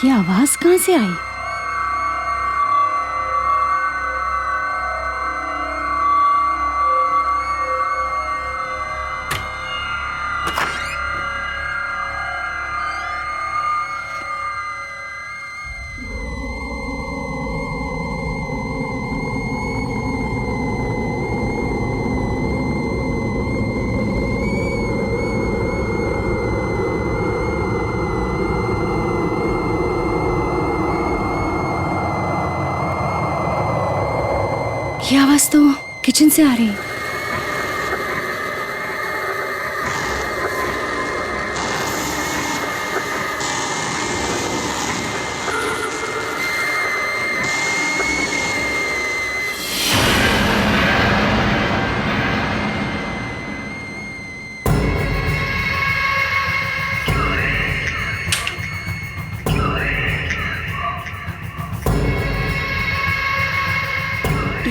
ये आवाज कहाँ से आई? ये आवाज तो किचन से आ रही है।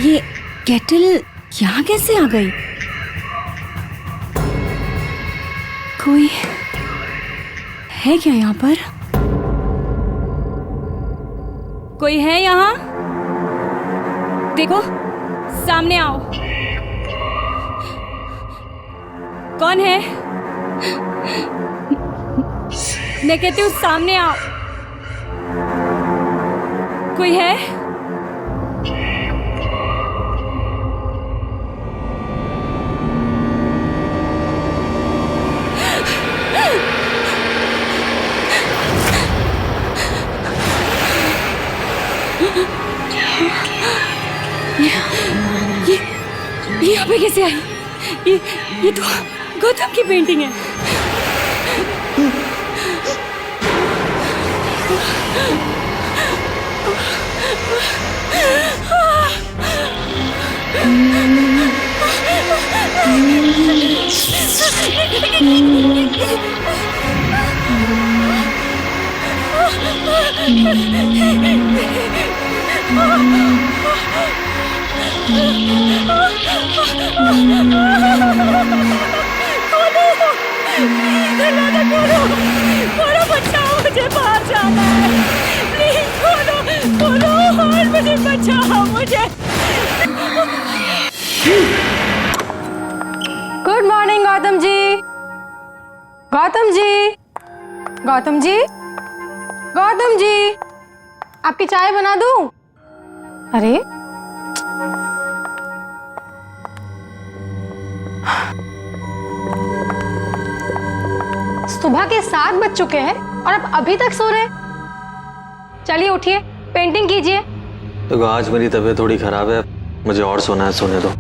ये केटल यहाँ कैसे आ गई? कोई है क्या यहाँ पर? कोई है यहाँ? देखो, सामने आओ। कौन है? मैं कहती हूँ सामने आओ। कोई है? ये यहाँ पे कैसे आई? ये तो गौतम की पेंटिंग है। खोलो, बचाओ, मुझे बाहर जाना है। प्लीज खोलो और मुझे बचाओ, मुझे। Good morning Gautam ji. गौतम जी, गौतम जी, गौतम जी, आपकी चाय बना दूं? अरे सुबह के 7 बज चुके हैं और आप अभी तक सो रहे हैं। चलिए उठिए, पेंटिंग कीजिए। तो आज मेरी तबीयत थोड़ी खराब है, मुझे और सोना है, सोने दो।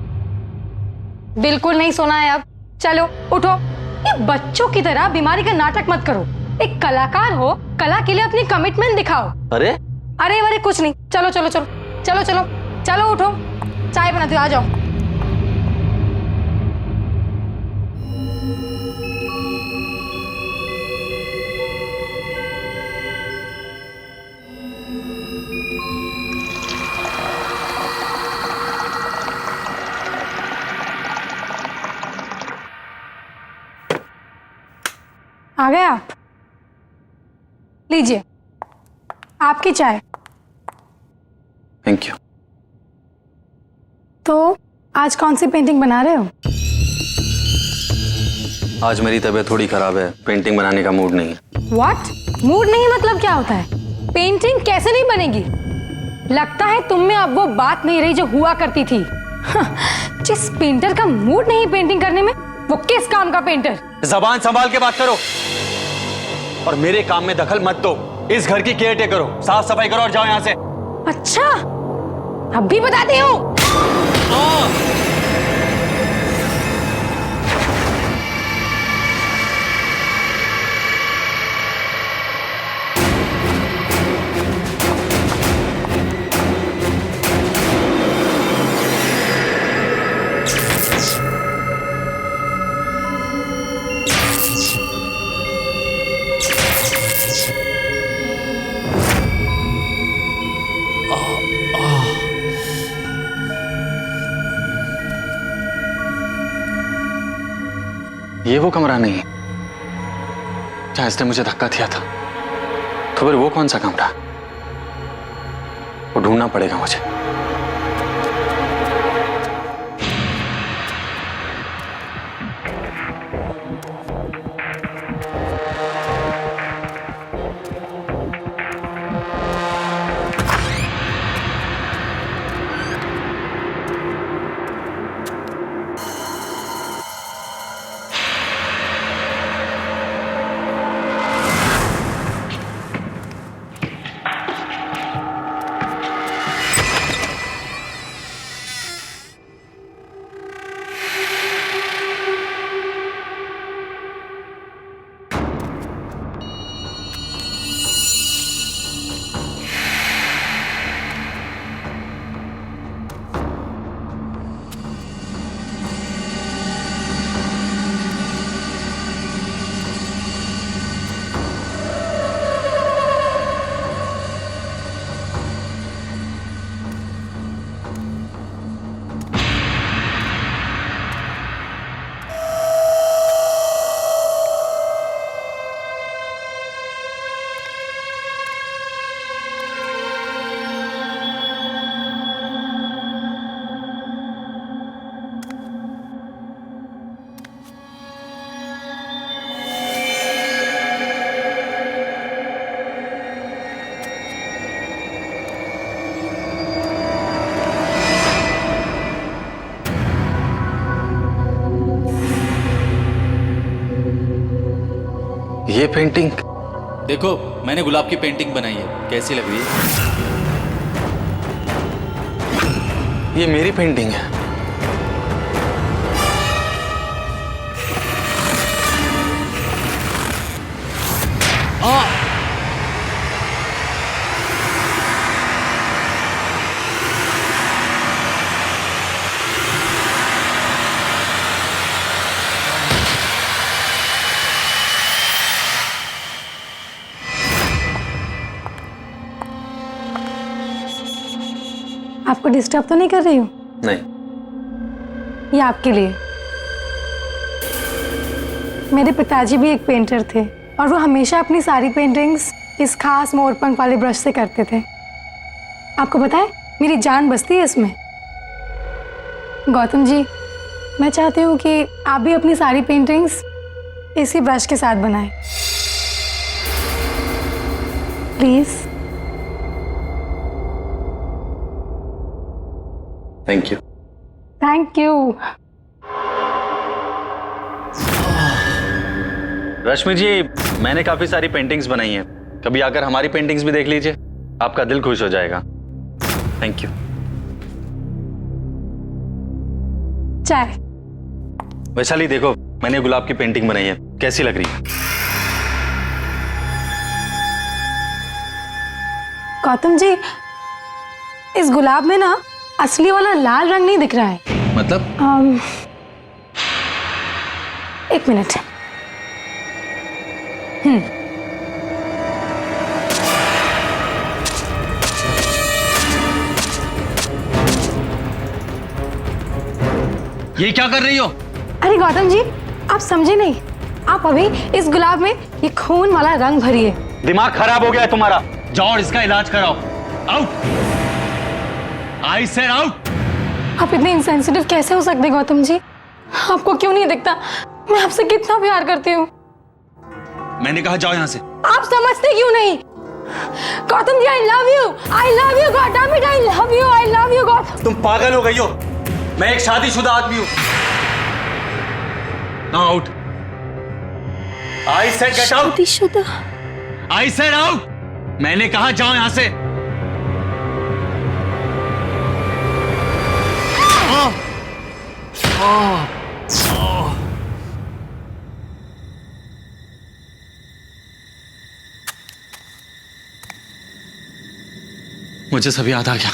बिल्कुल नहीं सोना है अब। चलो उठो। ये बच्चों की तरह बीमारी का नाटक मत करो। एक कलाकार हो, कला के लिए अपनी कमिटमेंट दिखाओ। अरे अरे कुछ नहीं। चलो चलो चलो चलो चलो चलो उठो, चाय बनाती हूँ, आ जाओ। आ गए आप? लीजिए आपकी चाय। Thank you. तो आज कौन सी पेंटिंग बना रहे हो? आज मेरी तबीयत थोड़ी खराब है, पेंटिंग बनाने का मूड नहीं है। व्हाट? मूड नहीं मतलब क्या होता है? पेंटिंग कैसे नहीं बनेगी? लगता है तुम में अब वो बात नहीं रही जो हुआ करती थी। जिस पेंटर का मूड नहीं पेंटिंग करने में, वो किस काम का पेंटर? जबान संभाल के बात करो और मेरे काम में दखल मत दो। इस घर की केयर टेकर करो, साफ सफाई करो और जाओ यहाँ से। अच्छा, अब भी बताती हूँ। ये वो कमरा नहीं है जहां इसने मुझे धक्का दिया था। तो फिर वो कौन सा कमरा? वो ढूंढना पड़ेगा मुझे। ये पेंटिंग देखो, मैंने गुलाब की पेंटिंग बनाई है, कैसी लग रही है? ये मेरी पेंटिंग है। आपको डिस्टर्ब तो नहीं कर रही हूँ? नहीं। ये आपके लिए। मेरे पिताजी भी एक पेंटर थे और वो हमेशा अपनी सारी पेंटिंग्स इस खास मोरपंख वाले ब्रश से करते थे। आपको पता है, मेरी जान बसती है इसमें। गौतम जी, मैं चाहती हूँ कि आप भी अपनी सारी पेंटिंग्स इसी ब्रश के साथ बनाएं। Please. Thank you. Thank you. Rashmi ji, मैंने काफी सारी पेंटिंग्स बनाई हैं, कभी आकर हमारी पेंटिंग्स भी देख लीजिए, आपका दिल खुश हो जाएगा। Thank you. चाय। वैशाली देखो, मैंने गुलाब की पेंटिंग बनाई है, कैसी लग रही है? गौतम जी, इस गुलाब में ना असली वाला लाल रंग नहीं दिख रहा है। मतलब? एक मिनट। ये क्या कर रही हो? अरे गौतम जी, आप समझे नहीं। आप अभी इस गुलाब में ये खून वाला रंग भरिए। दिमाग खराब हो गया है तुम्हारा, जाओ और इसका इलाज कराओ। Out, I said out. आप इतने इंसेंसिटिव कैसे हो सकते गौतम जी? आपको क्यों नहीं दिखता मैं आपसे कितना प्यार करती हूँ? मैंने कहा जाओ यहाँ से। आप समझते क्यों नहीं? Gautam ji, I love you Gautam, I love you Gautam. तुम पागल हो गई हो, मैं एक शादीशुदा आदमी हूँ। Now out. I said get out. शादीशुदा? I said out. मैंने कहा जाओ यहाँ से। मुझे सब याद आ गया।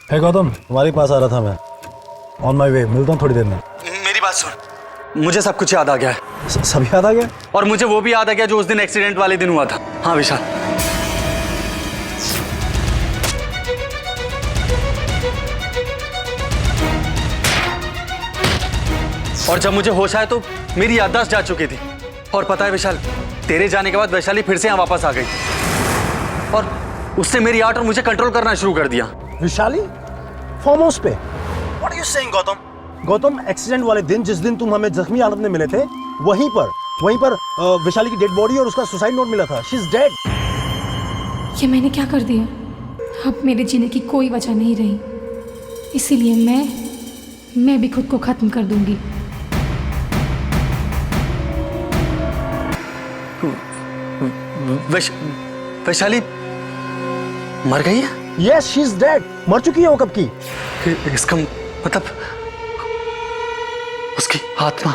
हे गौतम, तुम्हारे पास आ रहा था मैं। ऑन माई वे, मिलता हूँ थोड़ी देर में। मेरी बात सुन, मुझे सब कुछ याद आ गया है। सब याद आ गया? और मुझे वो भी याद आ गया जो उस दिन एक्सीडेंट वाले दिन हुआ था। हाँ विशाल, और जब मुझे होश आया तो मेरी याददाश्त जा चुकी थी। और पता है विशाल, तेरे जाने के बाद वैशाली फिर से यहाँ वापस आ गई और उसने मेरी आर्ट और मुझे कंट्रोल करना शुरू कर दिया। विशाली फार्म हाउस पे? What are you saying Gautam? Gautam, accident वाले दिन, जिस दिन तुम हमें जख्मी हालत में मिले थे, वहीं पर विशाली की डेड बॉडी और उसका सुसाइड नोट मिला था। She is dead. ये मैंने क्या कर दिया? अब मेरे जीने की कोई वजह नहीं रही, इसीलिए मैं भी खुद को खत्म कर दूंगी। वैशाली मर गई है? Yes, she is dead. मर चुकी है वो कब की। इसका मतलब उसकी आत्मा।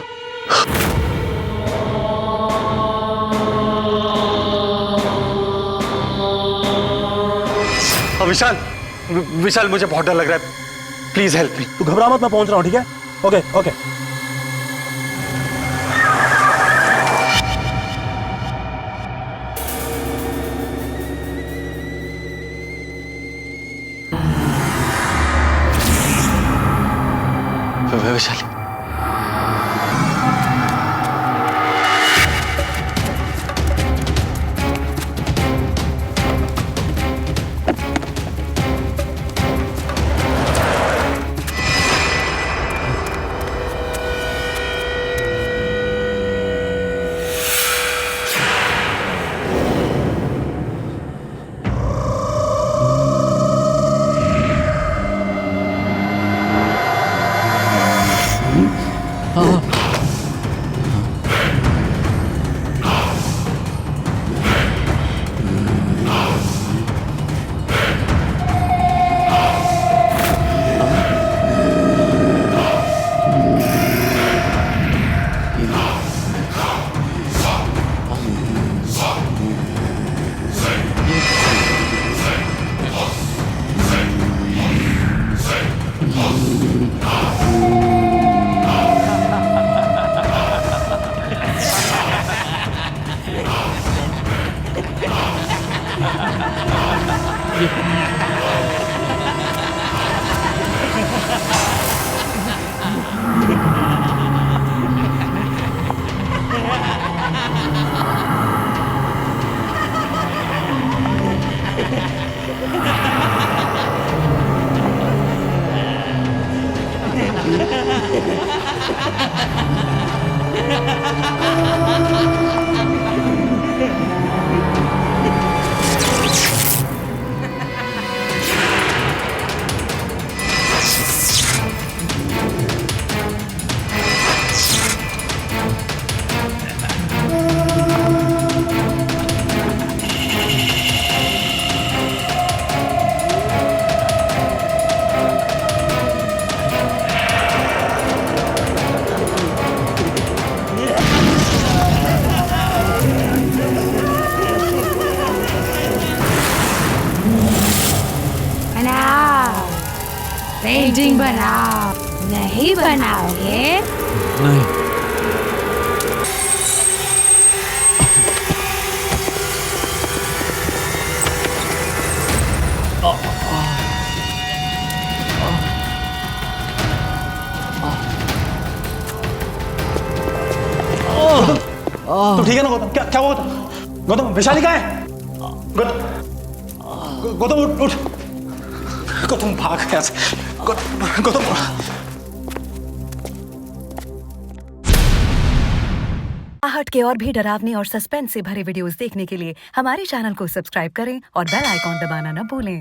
विशाल मुझे बहुत डर लग रहा है, प्लीज हेल्प मी। तू घबरा मत, मैं पहुंच रहा हूँ, ठीक है? Okay okay. वैशाली, पेंटिंग बनाओ। नहीं बनाओगे? नहीं। तू ठीक है ना गौतम? क्या क्या हुआ गौतम? गौतम वैशाली कहाँ है? गौतम गौतम उठ उठ। गौतम भाग यहाँ से। गौतम गौतम आहट के और भी डरावने और सस्पेंस से भरे वीडियोस देखने के लिए हमारे चैनल को सब्सक्राइब करें और बेल आइकॉन दबाना न भूलें।